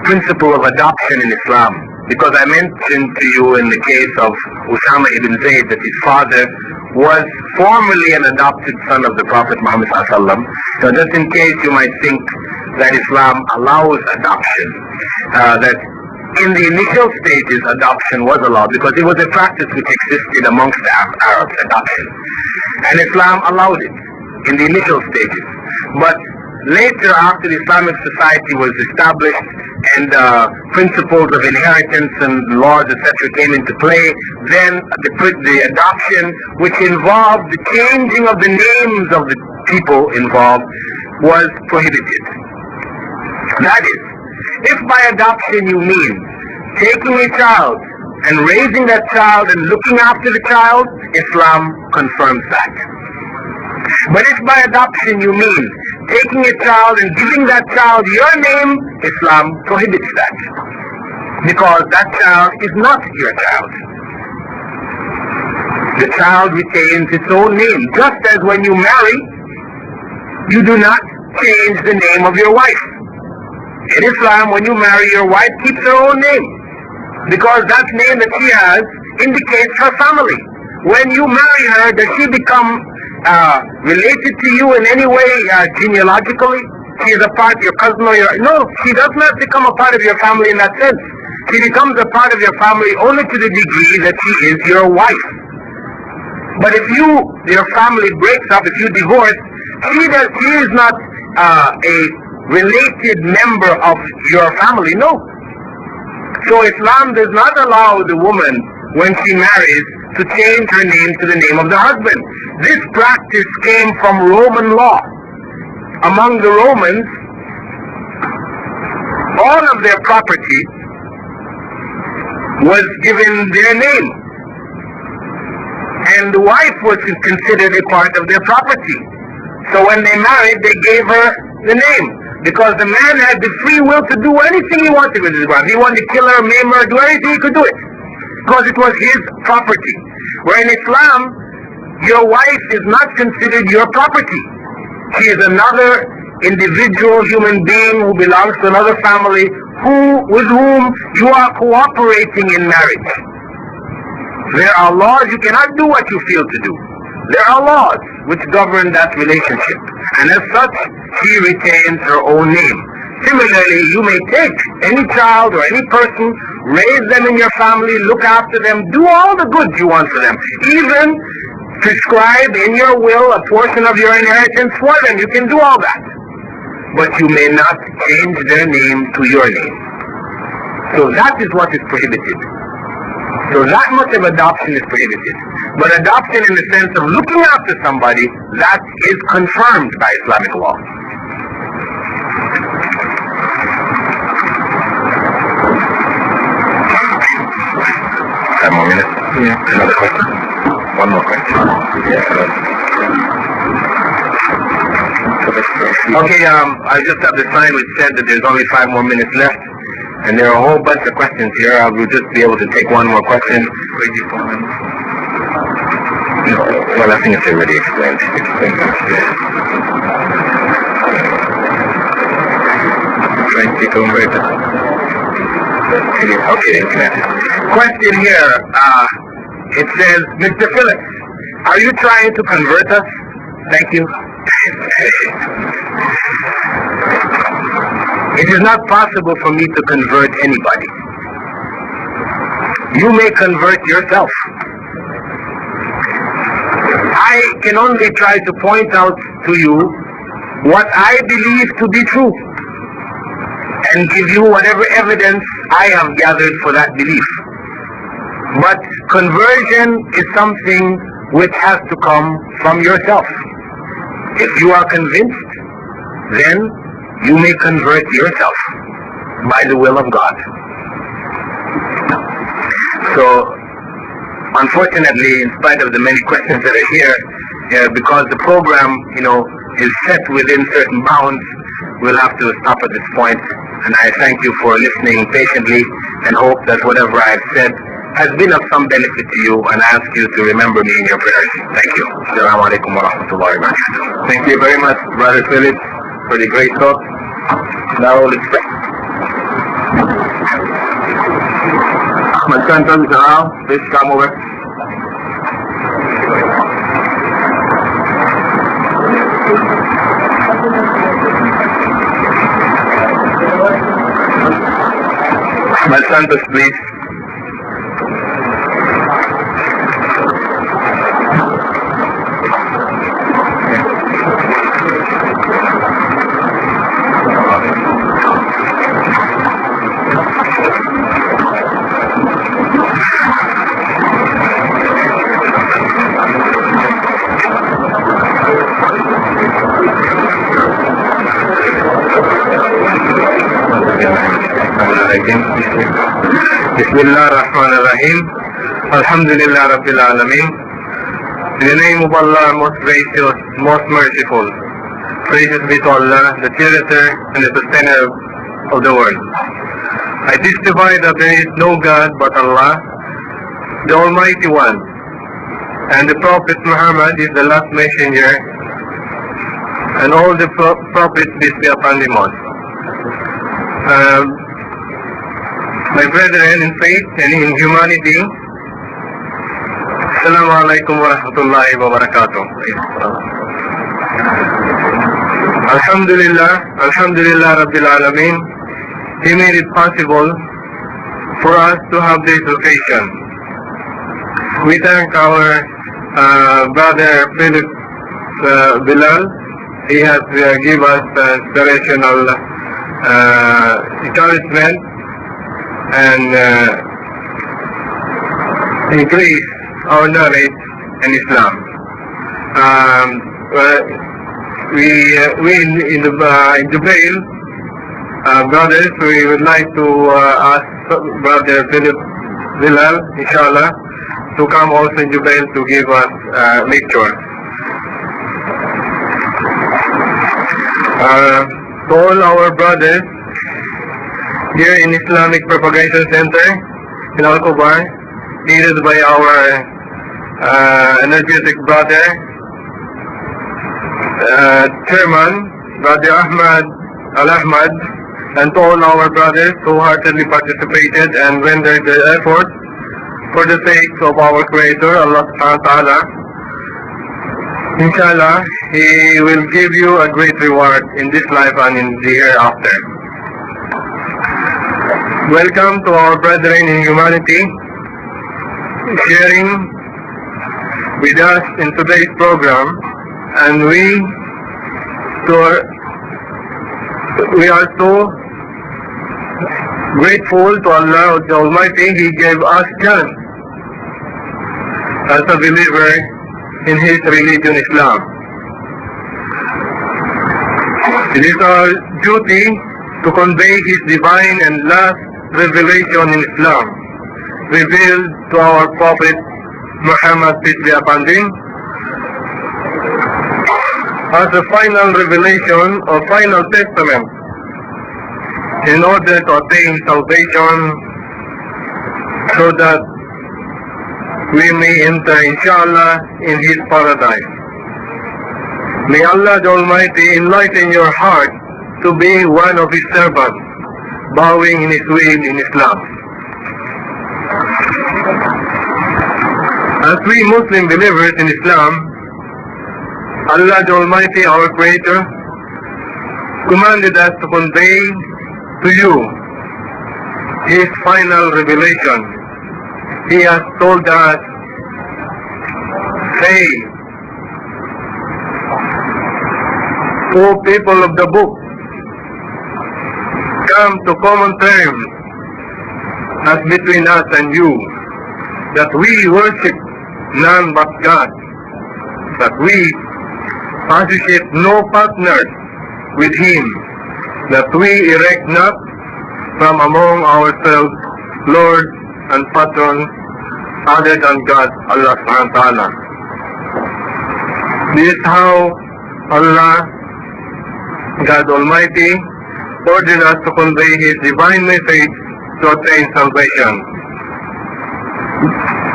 principle of adoption in Islam, because I mentioned to you in the case of Usama ibn Zayd that his father was formerly an adopted son of the Prophet Muhammad ﷺ. So just in case you might think that Islam allows adoption, that in the initial stages, adoption was allowed because it was a practice which existed amongst the Arabs, adoption. And Islam allowed it in the initial stages. But later, after the Islamic society was established and principles of inheritance and laws, etc., came into play, then the adoption, which involved the changing of the names of the people involved, was prohibited. That is, if by adoption you mean taking a child and raising that child and looking after the child, Islam confirms that. But if by adoption you mean taking a child and giving that child your name, Islam prohibits that. Because that child is not your child. The child retains its own name. Just as when you marry, you do not change the name of your wife. In Islam, when you marry, your wife keeps her own name. Because that name that she has indicates her family. When you marry her, does she become related to you in any way genealogically? She is a part of your cousin or your... No, she does not become a part of your family in that sense. She becomes a part of your family only to the degree that she is your wife. But if your family breaks up, if you divorce, she is not a related member of your family, no. So Islam does not allow the woman, when she marries, to change her name to the name of the husband. This practice came from Roman law. Among the Romans, all of their property was given their name. And the wife was considered a part of their property. So when they married, they gave her the name. Because the man had the free will to do anything he wanted with his wife. He wanted to kill her, maim her, do anything he could do it. Because it was his property. Where in Islam, your wife is not considered your property. She is another individual human being who belongs to another family with whom you are cooperating in marriage. There are laws. You cannot do what you feel to do. There are laws which govern that relationship. And as such, she retains her own name. Similarly, you may take any child or any person, raise them in your family, look after them, do all the good you want for them. Even prescribe in your will a portion of your inheritance for them. You can do all that. But you may not change their name to your name. So that is what is prohibited. So that much of adoption is prohibited. But adoption in the sense of looking after somebody, that is confirmed by Islamic law. 5 more minutes? Yeah. Another question? One more question? Yeah. Okay, I just have the sign which said that there's only 5 more minutes left. And there are a whole bunch of questions here. I will just be able to take one more question. No, well, I think it's already explained. Okay, question here. It says, Mr. Phillips, are you trying to convert us? Thank you. It is not possible for me to convert anybody. You may convert yourself. I can only try to point out to you what I believe to be true and give you whatever evidence I have gathered for that belief. But conversion is something which has to come from yourself. If you are convinced, then you may convert yourself by the will of God. So, unfortunately, in spite of the many questions that are here, because the program, is set within certain bounds, we'll have to stop at this point. And I thank you for listening patiently and hope that whatever I've said has been of some benefit to you, and I ask you to remember me in your prayers. Thank you. Assalamu alaikum wa rahmatullahi wa barakatuh. Thank you very much, Brother Phillips, for the great talk. Now let's pray. Ahmad Santan is around. Please come over. Mal Santos, please. Bismillah ar-Rahman ar-Rahim. Alhamdulillah Rabbil Alameen. In the name of Allah, most gracious, most merciful. Praises be to Allah, the creator and the sustainer of the world. I testify that there is no God but Allah, the Almighty One, and the Prophet Muhammad is the last messenger, and all the prophets peace be upon them all. My brethren in faith and in humanity, Assalamu alaikum wa rahmatullahi wa barakatuh. Alhamdulillah Rabbil Alameen. He made it possible for us to have this occasion. We thank our brother Philip Bilal. He has given us inspirational encouragement and increase our knowledge in Islam. We in Jubail, brothers, we would like to ask Brother Philip Bilal, inshallah, to come also in Jubail to give us a lecture. To all our brothers here in Islamic Propagation Center in Al-Kubar, headed by our energetic brother, Chairman, Brother Ahmad Al-Ahmad, and to all our brothers who heartily participated and rendered their efforts for the sake of our Creator, Allah subhanahu wa ta'ala. Inshallah, He will give you a great reward in this life and in the hereafter. Welcome to our brethren in humanity, sharing with us in today's program, and we are so grateful to Allah the Almighty. He gave us chance as a believer in His religion, Islam. It is our duty to convey His divine and last revelation in Islam, revealed to our Prophet Muhammad, peace be upon him, as a final revelation or final testament in order to attain salvation, so that we may enter, inshallah, in His paradise. May Allah the Almighty enlighten your heart to be one of His servants, bowing in His will in Islam. As we Muslim believers in Islam, Allah the Almighty, our Creator, commanded us to convey to you His final revelation. He has told us, say, O people of the book, come to common terms as between us and you, that we worship none but God, that we associate no partners with Him, that we erect not from among ourselves lords and patrons other than God, Allah subhanahu wa ta'ala. This is how Allah, God Almighty, ordered us to convey His divine message to attain salvation.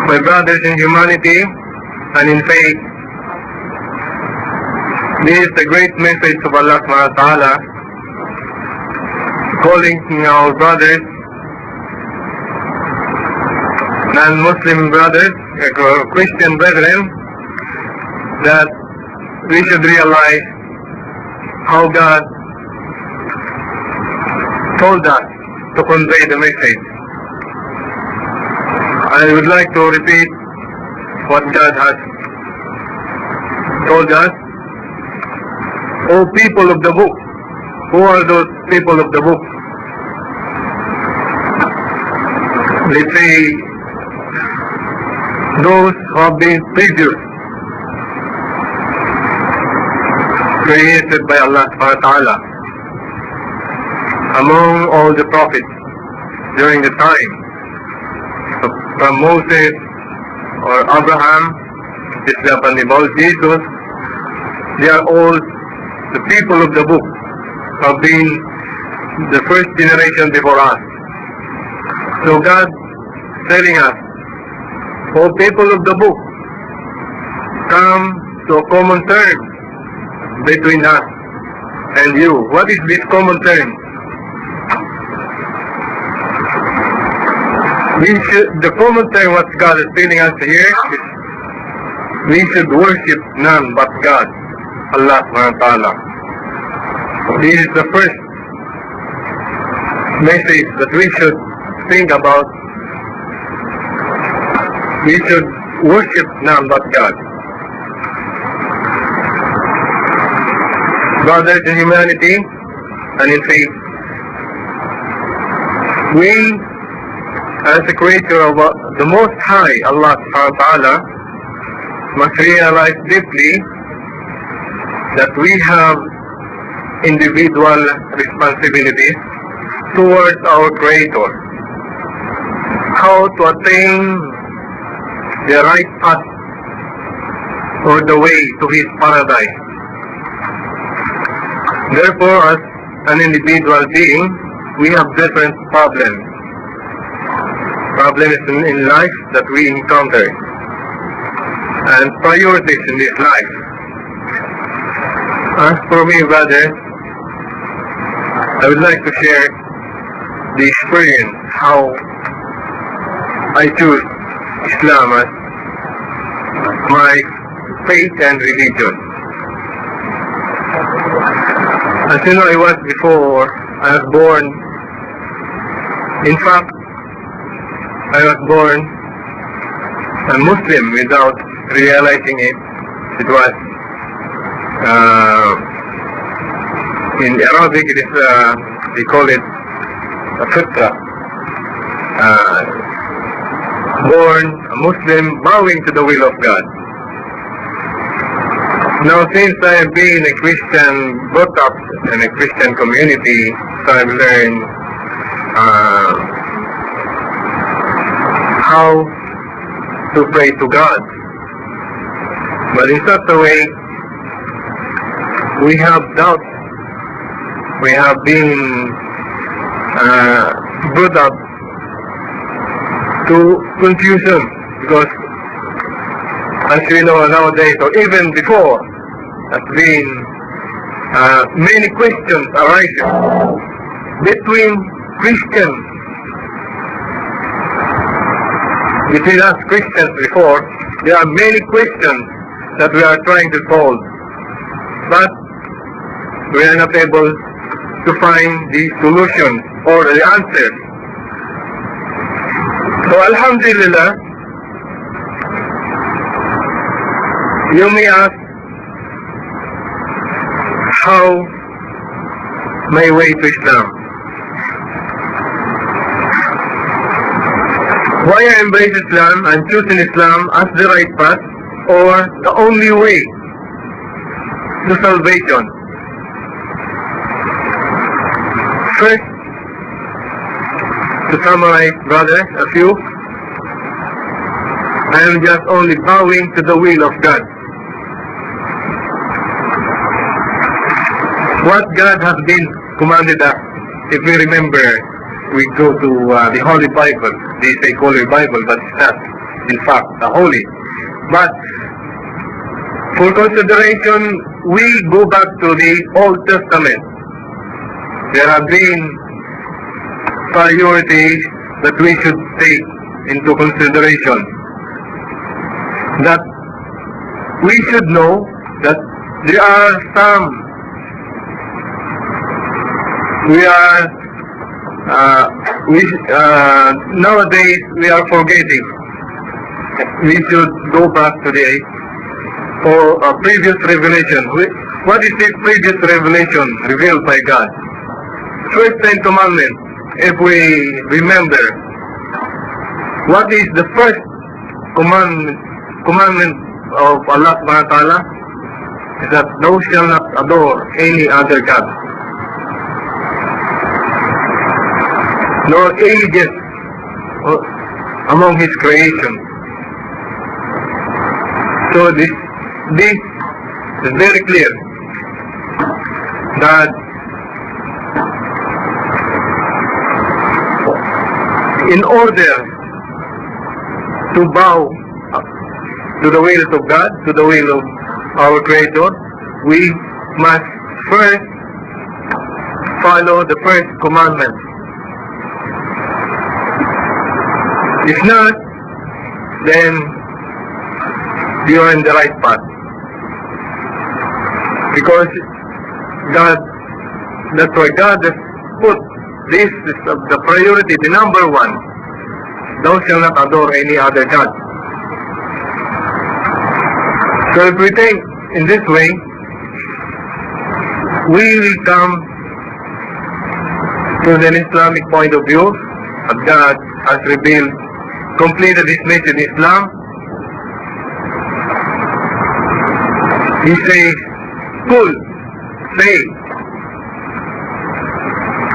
My brothers in humanity and in faith, this is the great message of Allah subhanahu wa ta'ala, calling our brothers, non-Muslim brothers, Christian brethren, that we should realize how God told us to convey the message. I would like to repeat what God has told us. O people of the book, who are those people of the book? Let's say those who have been previous, created by Allah subhanahu wa ta'ala among all the prophets during the time, from Moses or Abraham, Islam and about Jesus. They are all the people of the book, have been the first generation before us. So God telling us, O people of the book, come to a common term between us and you. What is this common term? The common term what God is telling us here is we should worship none but God, Allah subhanahu wa ta'ala. This is the first message that we should think about. We should worship none but God. Brothers in humanity and in faith, we as a creature of the Most High, Allah subhanahu wa ta'ala, must realize deeply that we have individual responsibilities towards our Creator. How to attain the right path or the way to His paradise. Therefore, as an individual being, we have different problems in life that we encounter, and priorities in this life. As for me, brother, I would like to share the experience how I choose Islam as my faith and religion. As you know, I was born, in fact, I was born a Muslim without realizing it. It was, in Arabic, it is, they call it a fitra. Born a Muslim, bowing to the will of God. Now, since I have been a Christian, brought up in a Christian community, so I've learned how to pray to God. But in such a way, we have doubts. We have been brought up to confusion, because as we know nowadays, or even before, there's been many questions arising between Christians. Between us Christians before, there are many questions that we are trying to solve, but we are not able to find the solutions or the answers. So Alhamdulillah, you may ask, how my way to Islam? Why I embrace Islam and choosing Islam as the right path or the only way to salvation? First, to summarize, brothers, a few, I am just only bowing to the will of God. What God has been commanded us, if we remember, we go to the Holy Bible. They say Holy Bible, but it's not, in fact, the Holy. But for consideration, we go back to the Old Testament. There have been priorities that we should take into consideration. That we should know that there are some nowadays we are forgetting we should go back today for a previous revelation. What is this previous revelation revealed by God? First 10 commandments, if we remember, what is the first commandment of Allah subhanahu wa ta'ala? Is that thou shalt not adore any other God, nor any guest among his creation. So this is very clear that in order to bow to the will of God, to the will of our Creator, we must first follow the first commandment. If not, then you are in the right path. Because God, that's why God has put this is the priority, the number one. Thou shalt not adore any other God. So if we think in this way, we will come to an Islamic point of view that God has revealed, completed His mission in Islam. He says, Qul, say,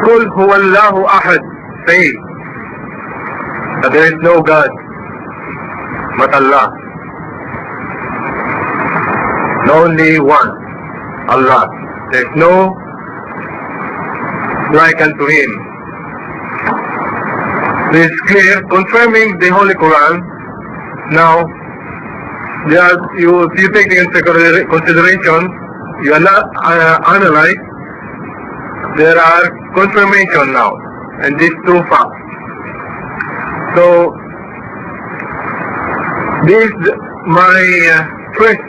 Qul huwallahu ahad, say, that there is no God but Allah. Only one, Allah. There is no like unto Him. This is clear, confirming the Holy Quran. Now, if you take into consideration, you analyze, there are confirmation now, and these two facts. So, this is my first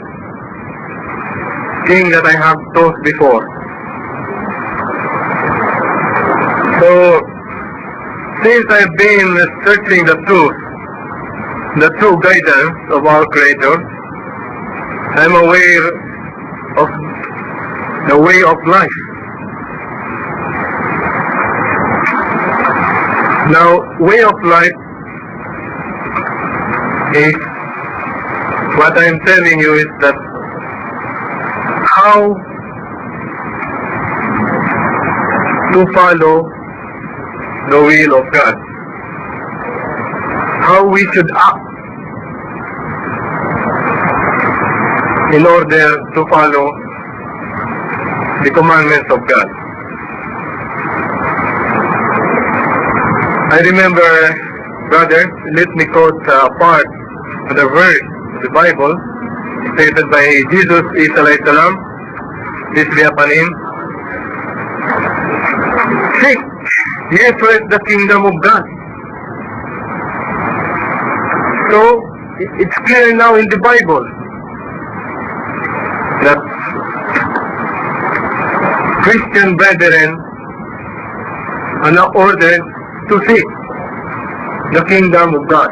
thing that I have taught before. So, since I've been searching the true guidance of our Creator, I'm aware of the way of life. Now, way of life is, what I'm telling you is that how to follow the will of God, how we should act in order to follow the commandments of God. I remember, brothers, let me quote a part of the verse of the Bible stated by Jesus, Isa alayhi salam, peace be upon him. Seek ye first the kingdom of God. So, it's clear now in the Bible that Christian brethren are now ordered to seek the kingdom of God.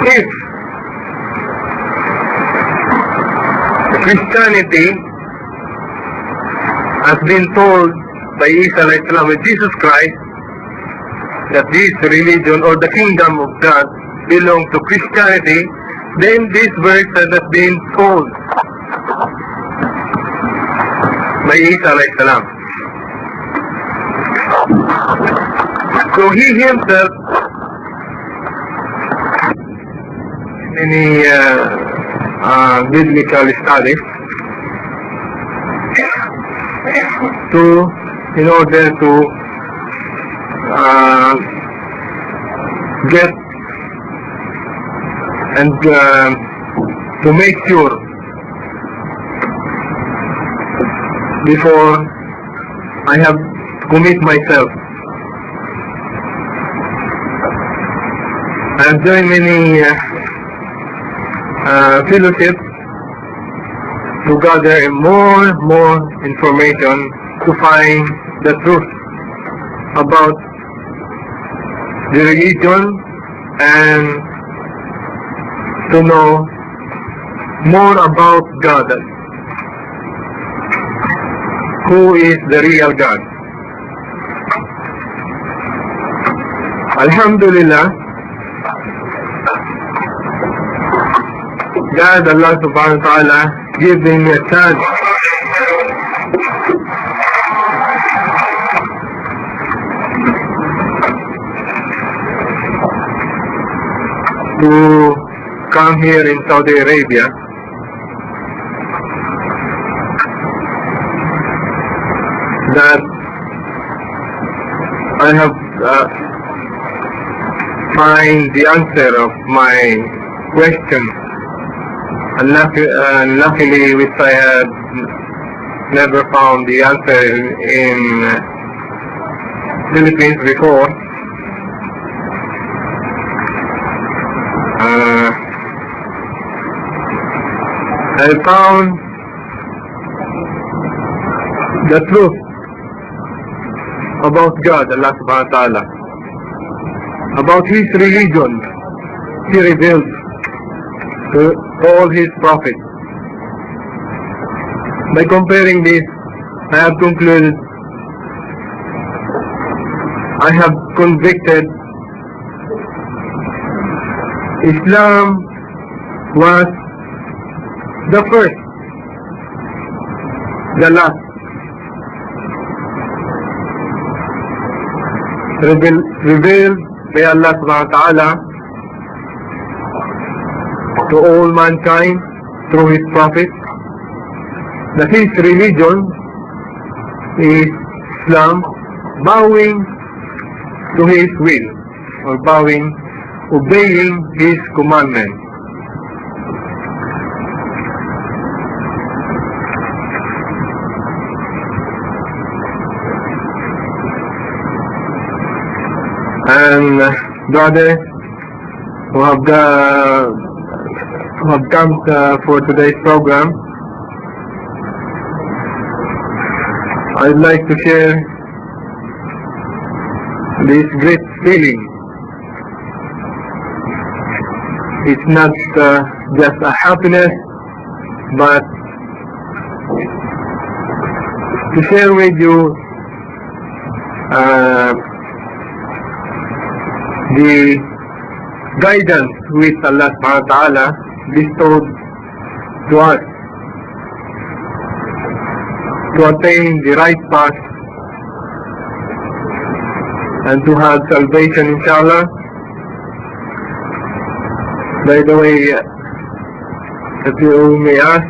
If Christianity has been told by Isa alayhi salam and Jesus Christ that this religion or the kingdom of God belongs to Christianity, then this verse has been told by Isa alayhi salam. So he himself, many biblical studies, in order to get and to make sure before I have commit myself. I have joined many fellowships to gather more information to find the truth about the religion and to know more about God. Who is the real God? Alhamdulillah, God, Allah subhanahu wa ta'ala, gave me a chance to come here in Saudi Arabia. That I have find the answer of my question, and luckily which I had never found the answer in Philippines before. I found the truth about God, Allah subhanahu wa ta'ala, about His religion. He revealed to all His prophets. By comparing this, I have concluded, I have convicted Islam was the first, the last, revealed by Allah subhanahu wa ta'ala to all mankind through His Prophet, that His religion is Islam, bowing to His will, or obeying His commandments. And brothers who have come for today's program, I'd like to share this great feeling. It's not just a happiness, but to share with you the guidance which Allah subhanahu wa ta'ala bestowed to us to attain the right path and to have salvation, inshallah. By the way, if you may ask,